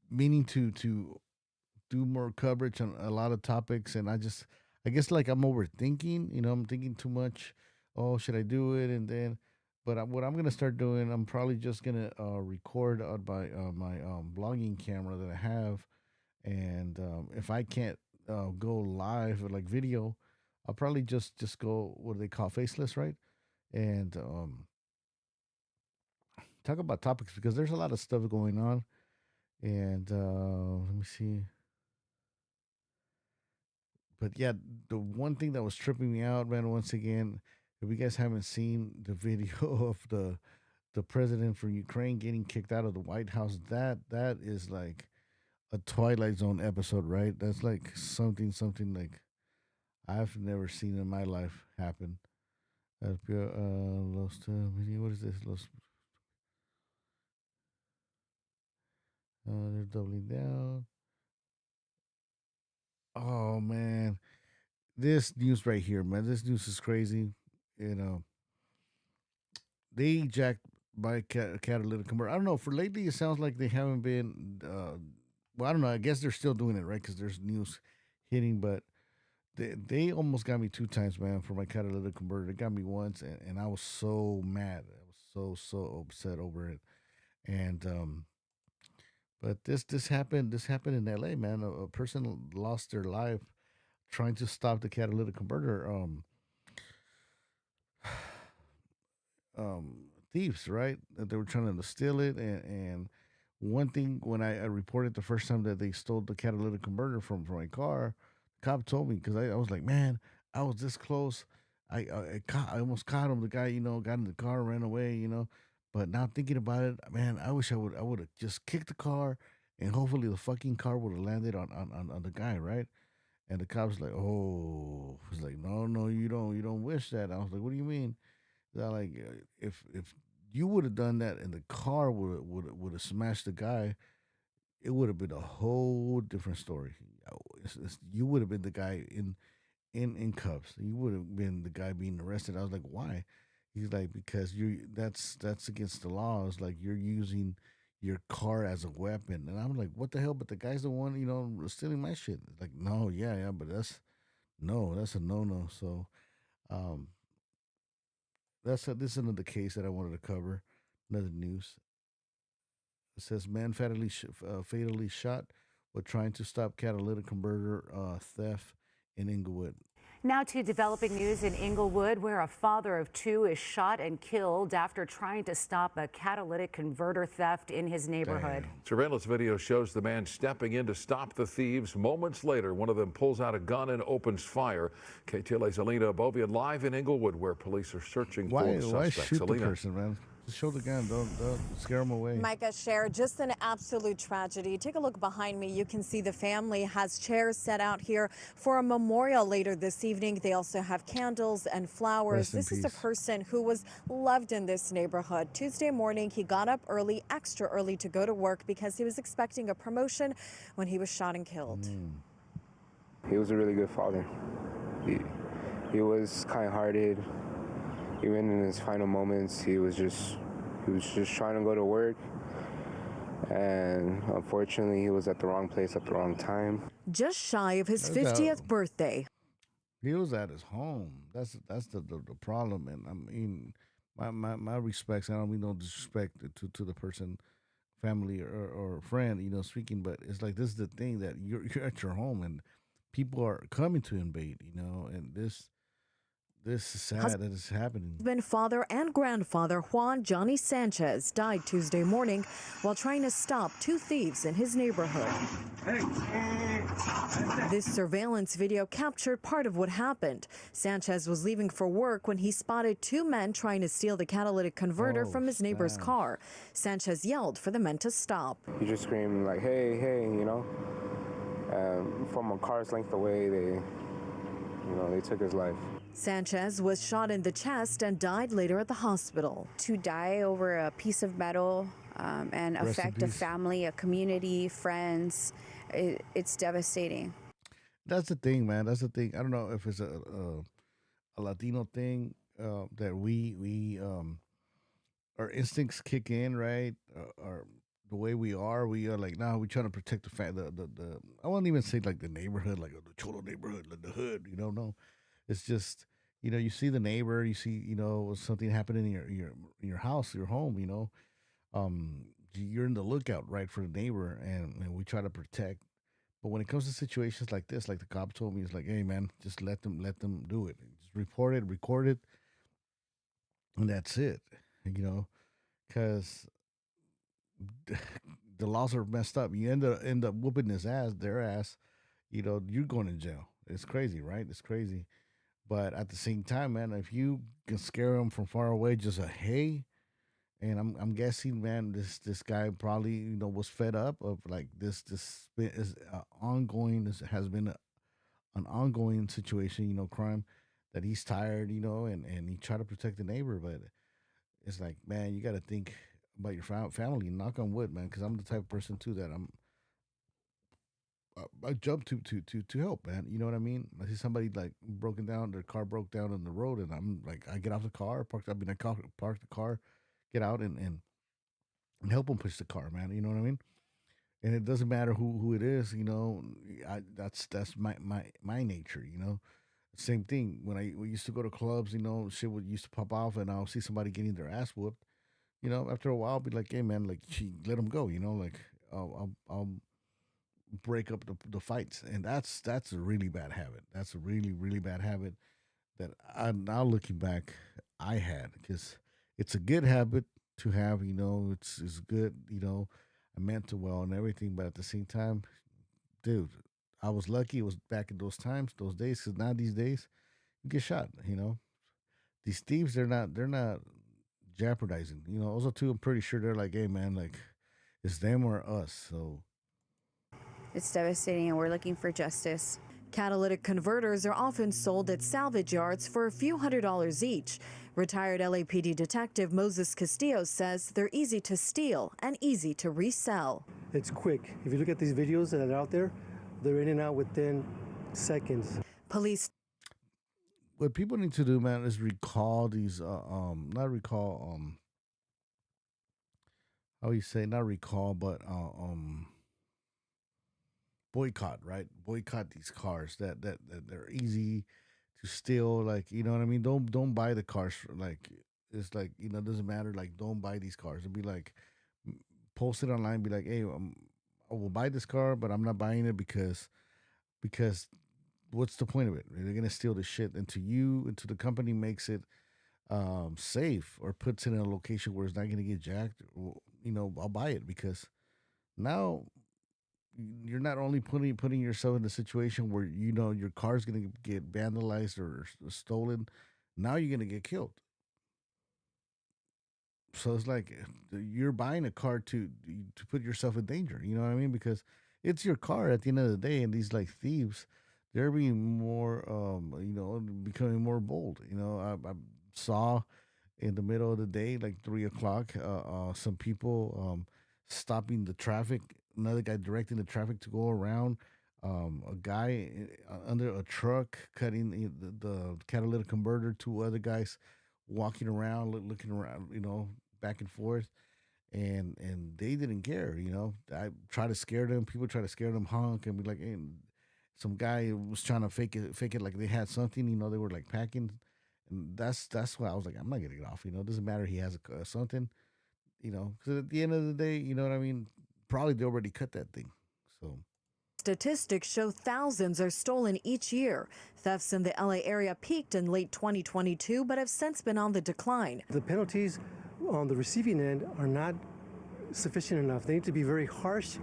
meaning to do more coverage on a lot of topics, and I guess like I'm overthinking. I'm thinking too much. Oh, should I do it? And then, but what I'm gonna start doing, I'm probably just gonna record on my blogging camera that I have, and if I can't go live or like video, I'll probably just go what do they call faceless, right? And talk about topics because there's a lot of stuff going on. And let me see. But yeah, the one thing that was tripping me out, man, once again, if you guys haven't seen the video of the president from Ukraine getting kicked out of the White House, that is like a Twilight Zone episode, right? That's like something like I've never seen in my life happen. What is this? They're doubling down. Oh man, this news right here, man. This news is crazy. They jacked by catalytic converter. I don't know. For lately, it sounds like they haven't been. Well, I don't know. I guess they're still doing it, right? Because there's news hitting, but they almost got me 2 times, man, for my catalytic converter. They got me once, and I was so mad. I was so upset over it. And but this happened. This happened in L.A., man. A person lost their life trying to stop the catalytic converter. Thieves, right? That they were trying to steal it, and one thing when I reported the first time that they stole the catalytic converter from my car, the cop told me because I was like, man, I was this close. I almost caught him. The guy, got in the car, ran away, But now thinking about it, man, I wish I would have just kicked the car, and hopefully the fucking car would have landed on the guy, right? And the cop's like, oh, he's like, no, you don't wish that. I was like, what do you mean? That like if you would have done that and the car would have smashed the guy, it would have been a whole different story. You would have been the guy in cuffs. You would have been the guy being arrested. I was like, why? He's like, because that's against the law. It's like you're using your car as a weapon. And I'm like, what the hell? But the guy's the one, stealing my shit. Like, no, yeah, but that's a no. So this is another case that I wanted to cover. Another news. It says man fatally shot while trying to stop catalytic converter theft in Inglewood. Now to developing news in Inglewood, where a father of 2 is shot and killed after trying to stop a catalytic converter theft in his neighborhood. Damn. Surveillance video shows the man stepping in to stop the thieves. Moments later, one of them pulls out a gun and opens fire. KTLA's Alina Abovian live in Inglewood, where police are searching for the suspect. Why shoot the person, man? Just show the gun. Don't scare them away. Micah, Cher, just an absolute tragedy. Take a look behind me. You can see the family has chairs set out here for a memorial later this evening. They also have candles and flowers. This is a person who was loved in this neighborhood. Tuesday morning, he got up early, extra early, to go to work because he was expecting a promotion when he was shot and killed. He was a really good father. He was kind-hearted. Even in his final moments, he was just trying to go to work, and unfortunately, he was at the wrong place at the wrong time. Just shy of his 50th birthday. He was at his home. That's the problem. And I mean, my respects. I don't mean no disrespect to the person, family or friend, speaking. But it's like this is the thing that you're at your home and people are coming to invade. And this is sad that it's happening. Husband, father, and grandfather Juan Johnny Sanchez died Tuesday morning while trying to stop 2 thieves in his neighborhood. This surveillance video captured part of what happened. Sanchez was leaving for work when he spotted 2 men trying to steal the catalytic converter from his neighbor's car. Sanchez yelled for the men to stop. He just screamed like, hey, From a car's length away, they took his life. Sanchez was shot in the chest and died later at the hospital. To die over a piece of metal and affect a family, a community, friends, it's devastating. That's the thing, man. That's the thing. I don't know if it's a Latino thing that we our instincts kick in, right? Or the way we are like, nah, we're trying to protect the I won't even say like the neighborhood, like the Cholo neighborhood, like the hood. No. It's just, you see the neighbor, you see, something happening in your house, your home, you're in the lookout, right, for the neighbor, and we try to protect. But when it comes to situations like this, like the cop told me, it's like, hey man, just let them do it. Just report it, record it, and that's it. Because the laws are messed up. You end up whooping their ass. You're going to jail. It's crazy, right? It's crazy. But at the same time, man, if you can scare them from far away, just a hey, and I'm guessing, man, this guy probably was fed up of like this is ongoing. This has been an ongoing situation, crime that he's tired, and he tried to protect the neighbor, but it's like, man, you got to think about your family. Knock on wood, man, because I'm the type of person too that I jump to help, man. You know what I mean? I see somebody like their car broke down on the road, and I'm like, I get off the car, park the car, get out and help them push the car, man. You know what I mean? And it doesn't matter who it is, that's my nature, Same thing when we used to go to clubs, shit would used to pop off, and I'll see somebody getting their ass whooped. After a while, I'll be like, hey man, like, let them go, like I'll break up the fights, and that's a really bad habit. That's a really, really bad habit that I'm now looking back I had, because it's a good habit to have. It's good. I meant to well and everything, but at the same time, dude, I was lucky. It was back in those times, those days. Because now these days, you get shot. These thieves, they're not jeopardizing. Also too, I'm pretty sure they're like, hey man, like, it's them or us. So It's devastating, and we're looking for justice. Catalytic converters are often sold at salvage yards for a few $100s each. Retired LAPD detective Moses Castillo says they're easy to steal and easy to resell. It's quick. If you look at these videos that are out there, they're in and out within seconds. Police. What people need to do, man, is recall these, not recall, how you say, not recall, but, boycott, right? Boycott these cars that they're easy to steal. Like, you know what I mean? Don't buy the cars. Like, it's like, it doesn't matter. Like, don't buy these cars. It'd be like, post it online. Be like, hey, I will buy this car, but I'm not buying it because what's the point of it? They're gonna steal the shit into the company makes it safe, or puts it in a location where it's not gonna get jacked. I'll buy it, because now you're not only putting yourself in a situation where your car's gonna get vandalized or stolen. Now you're gonna get killed. So it's like you're buying a car to put yourself in danger. You know what I mean? Because it's your car at the end of the day, and these like thieves, they're being more, becoming more bold. I saw in the middle of the day, like 3:00, some people stopping the traffic. Another guy directing the traffic to go around. A guy under a truck cutting the catalytic converter. Two other guys walking around, looking around, back and forth, and they didn't care. I try to scare them. People try to scare them, honk, and be like, hey. Some guy was trying to fake it like they had something. They were like packing, and that's why I was like, I'm not getting it off. It doesn't matter. He has something. Because at the end of the day, you know what I mean. Probably they already cut that thing. So statistics show thousands are stolen each year. Thefts in the LA area peaked in late 2022, but have since been on the decline. The penalties on the receiving end are not sufficient enough. They need to be very harsh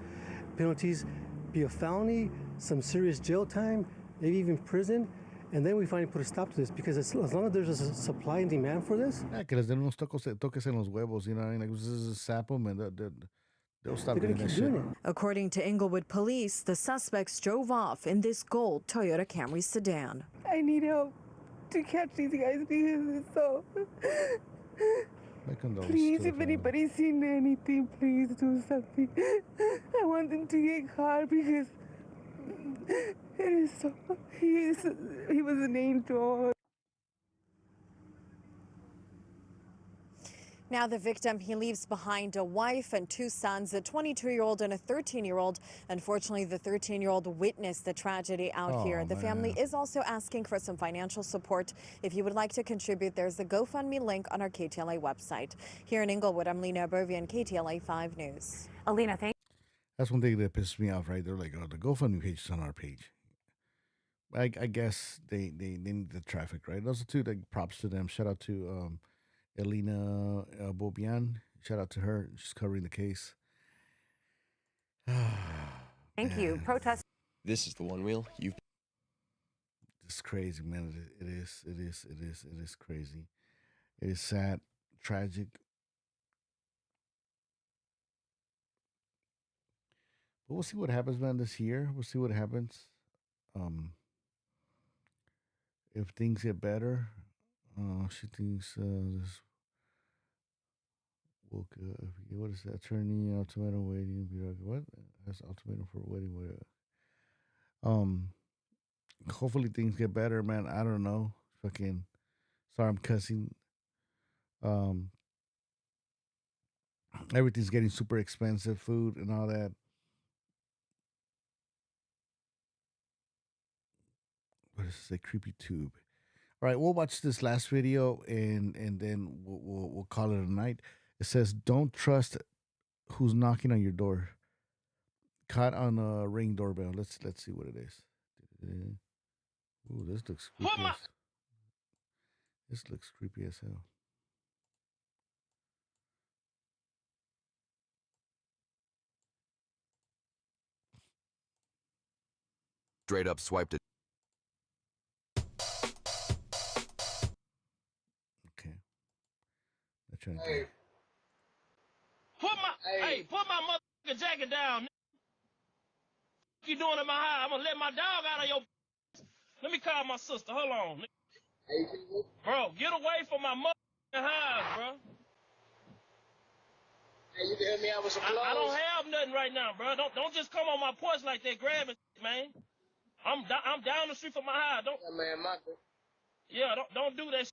penalties, be a felony, some serious jail time, maybe even prison. And then we finally put a stop to this, because as long as there's a supply and demand for this. Yeah, que les den unos toques en los huevos, like, zap them, and They'll stop doing that shit. According to Inglewood police, the suspects drove off in this gold Toyota Camry sedan. I need help to catch these guys because it's so... Please, if anybody's seen anything, please do something. I want them to get caught because it is so... He was an angel. Now the victim, he leaves behind a wife and 2 sons, a 22-year-old and a 13-year-old. Unfortunately, the 13-year-old witnessed the tragedy out here. The family is also asking for some financial support. If you would like to contribute, there's the GoFundMe link on our KTLA website. Here in Inglewood, I'm Lena Abervian, KTLA 5 News. Alina, thank you. That's one thing that pisses me off, right? They're like, oh, the GoFundMe page is on our page. I guess they need the traffic, right? Also, too, like, props to them. Shout out to Elena Bobian. Shout out to her. She's covering the case. Thank you. Protest. This is the one wheel you've. It's crazy, man. It is crazy. It is sad, tragic. But we'll see what happens, man, this year. We'll see what happens. If things get better, she thinks this. What is that? Attorney ultimatum waiting. What? That's ultimatum for waiting. Hopefully things get better, man. I don't know. Fucking. Sorry, I'm cussing. Everything's getting super expensive, food and all that. What is this? A creepy tube. All right, we'll watch this last video and then we'll call it a night. It says, "Don't trust who's knocking on your door." Caught on a Ring doorbell. Let's see what it is. Ooh, this looks creepy. This looks creepy as hell. Straight up swiped it. Okay. Let's try Hey. Put my motherfucking jacket down. What you doing in my house? I'm gonna let my dog out of your. Let me call my sister. Hold on. Bro, get away from my motherfucking house, bro. Hey, you can help me out with some clothes? I don't have nothing right now, bro. Don't just come on my porch like that grabbing shit, man. I'm down the street from my house. Don't. Yeah, man, Don't do that shit.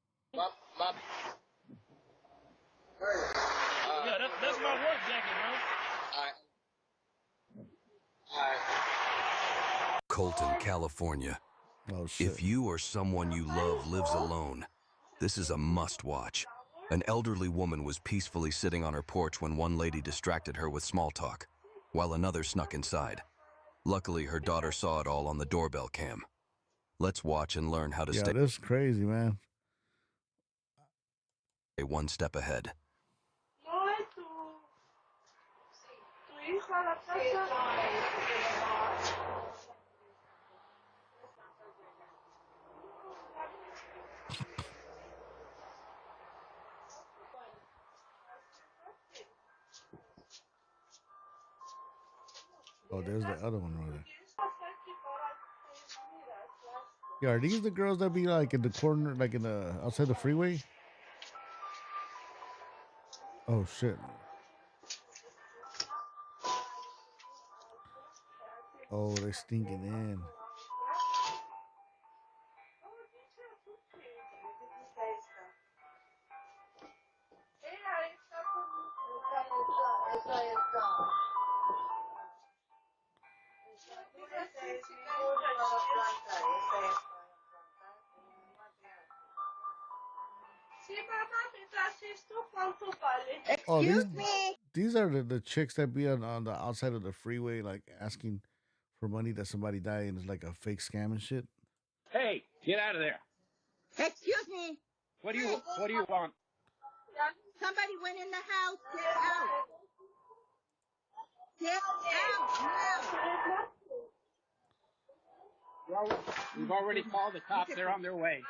That's my work jacket, man. Colton, California. Oh, shit. If you or someone you love lives alone, this is a must-watch. An elderly woman was peacefully sitting on her porch when one lady distracted her with small talk, while another snuck inside. Luckily, her daughter saw it all on the doorbell cam. Let's watch and learn how to stay. This is crazy, man. One step ahead. Oh, there's the other one right there. Yeah, are these the girls that be like in the corner, like in the outside the freeway? Oh shit. Oh, they're stinking in. Oh, these are the chicks that be on the outside of the freeway, like asking for money that somebody died and it's like a fake scam and shit. Hey, get out of there. Excuse me. What do you want? Somebody went in the house. Get out. Get out now. We've already called the cops. They're on their way.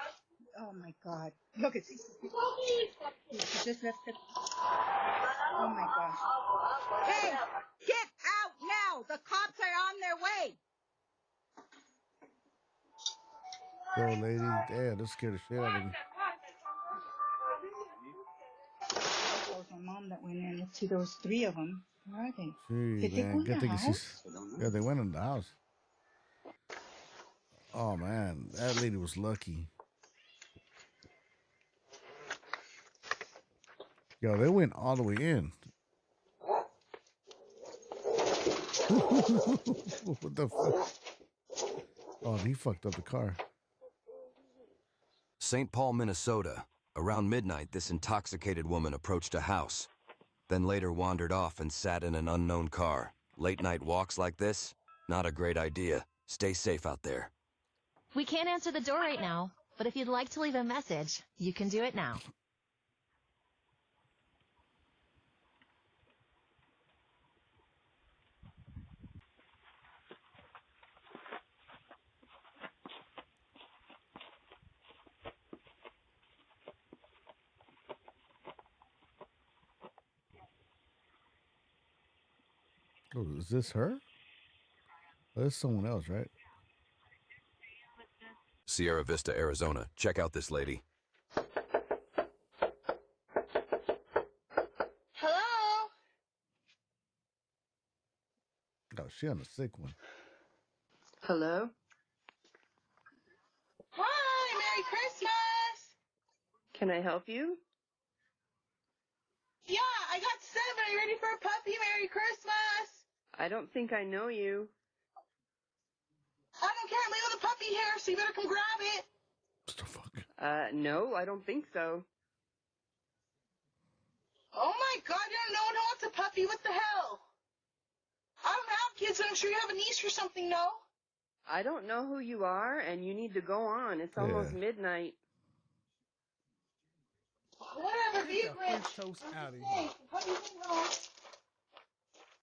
Oh my God. Look at this. Just left it. Oh my gosh. Hey, get out now. The cops are on their way. Go, lady. Damn, that scared the shit out of me. That was my mom that went in. Let's see, there was 3 of them. Where are they? Gee, Did they man. go in Good the thing house? she's... Yeah, they went in the house. Oh, man. That lady was lucky. Yo, they went all the way in. What the fuck? Oh, he fucked up the car. St. Paul, Minnesota. Around midnight, this intoxicated woman approached a house, then later wandered off and sat in an unknown car. Late night walks like this? Not a great idea. Stay safe out there. We can't answer the door right now, but if you'd like to leave a message, you can do it now. Oh, is this her? Oh, that's someone else, right? Sierra Vista, Arizona. Check out this lady. Hello? Oh, she on the sick one. Hello? Hi, Merry Christmas! Can I help you? Yeah, I got 7. Are you ready for a puppy? Merry Christmas! I don't think I know you. I don't care. I'm leaving the puppy here, so you better come grab it. What the fuck? No, I don't think so. Oh my God, no one wants a puppy. What the hell? I don't have kids, but I'm sure you have a niece or something, no? I don't know who you are, and you need to go on. It's almost midnight. Whatever, be a Grinch. Toast out of here. Puppy's in home.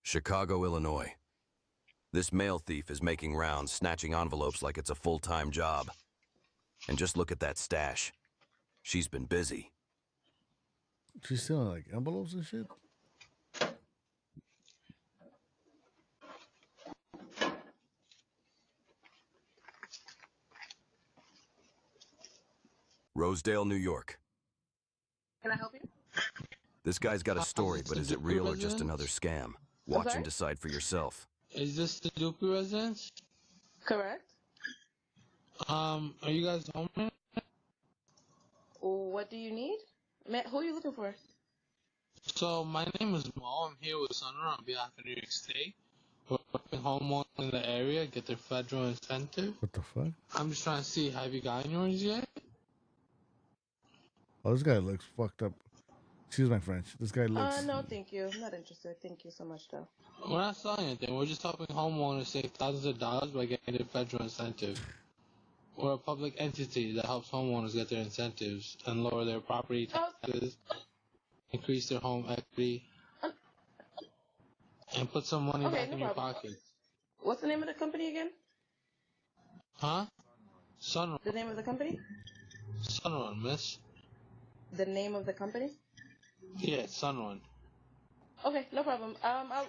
Chicago, Illinois. This mail thief is making rounds, snatching envelopes like it's a full-time job. And just look at that stash. She's been busy. She's stealing like envelopes and shit? Rosedale, New York. Can I help you? This guy's got a story, but is it real or just another scam? Watch sorry? and decide for yourself. Is this the Dupree residence? Correct. Are you guys home? What do you need? Who are you looking for? So my name is Mo. I'm here with Sunra on behalf of New York State. We're helping homeowners in the area get their federal incentive. What the fuck? I'm just trying to see, have you gotten yours yet? Oh, this guy looks fucked up. Excuse my French. This guy looks... No, thank you. I'm not interested. Thank you so much, though. We're not selling anything. We're just helping homeowners save thousands of dollars by getting their federal incentive. We're a public entity that helps homeowners get their incentives and lower their property taxes, increase their home equity, and put some money back in your pocket. What's the name of the company again? Huh? Sunrun. The name of the company? Sunrun, miss. The name of the company? Yeah, Sunrun. Okay, no problem.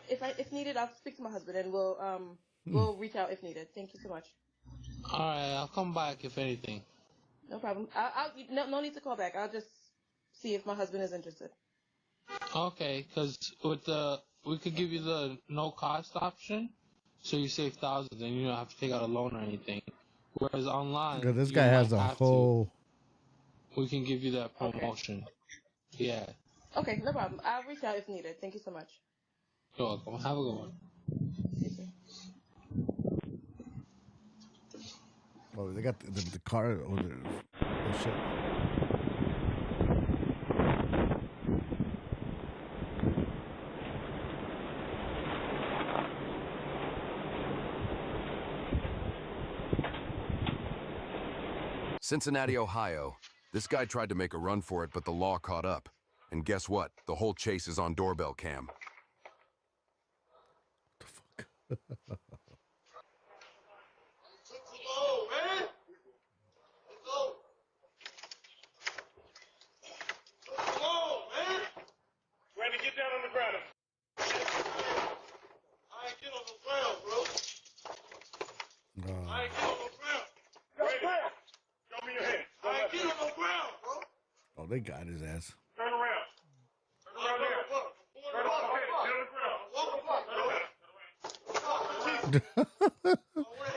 If needed, I'll speak to my husband and we'll reach out if needed. Thank you so much. All right, I'll come back if anything. No problem. No need to call back. I'll just see if my husband is interested. Okay, because we could give you the no cost option, so you save thousands and you don't have to take out a loan or anything. Whereas online, Yeah, this guy has a whole... We can give you that promotion. Okay. Yeah. Okay, no problem. I'll reach out if needed. Thank you so much. You're welcome. Have a good one. Oh, they got the car over there. Oh, shit. Cincinnati, Ohio. This guy tried to make a run for it, but the law caught up. And guess what? The whole chase is on doorbell cam. Ready to get down on the ground. they got his ass. Turn around.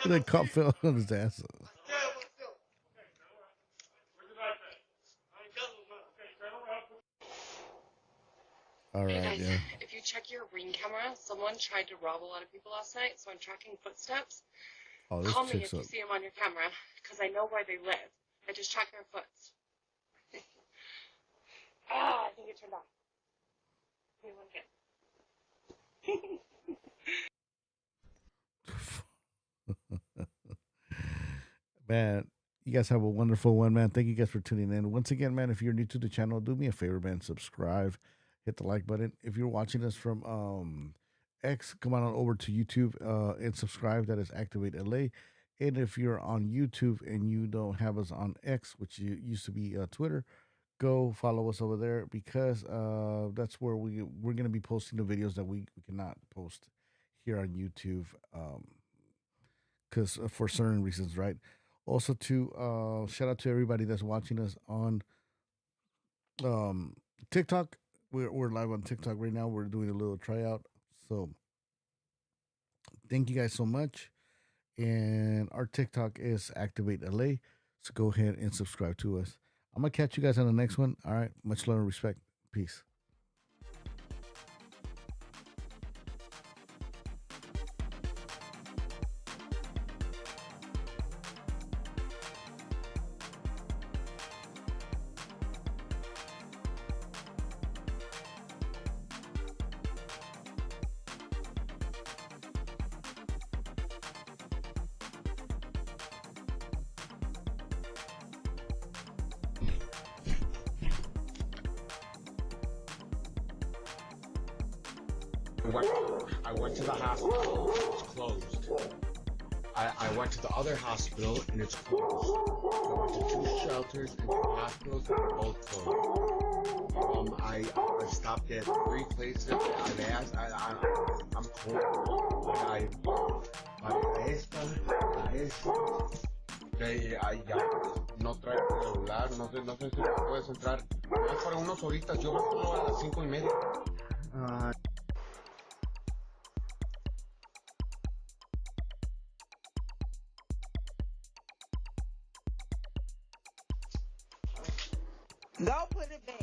The cop fell on his ass. All right, Hey guys, yeah. if you check your Ring camera, someone tried to rob a lot of people last night, so I'm tracking footsteps. Oh, this Call me chick's if you up. see them on your camera, because I know where they live. I just track their foots. I think it turned on. Give me one again. Man, you guys have a wonderful one, man. Thank you guys for tuning in. Once again, man, if you're new to the channel, do me a favor, man. Subscribe. Hit the like button. If you're watching us from X, come on over to YouTube and subscribe. That is ActivateLA. And if you're on YouTube and you don't have us on X, which used to be Twitter, go follow us over there, because that's where we're going to be posting the videos that we cannot post here on YouTube, because for certain reasons, right? Also, to shout out to everybody that's watching us on TikTok. We're live on TikTok right now. We're doing a little tryout. So thank you guys so much. And our TikTok is ActivateLA. So go ahead and subscribe to us. I'm going to catch you guys on the next one. All right. Much love and respect. Peace. I went to the hospital, it's closed. I went to the other hospital and it's closed. I went to 2 shelters and 2 hospitals and they're both closed. I stopped at 3 places. I've asked, I'm cold. A esta, no trae celular, no sé si puedes entrar. Es para unos horitas, yo vengo a las 5:30. Go put it back.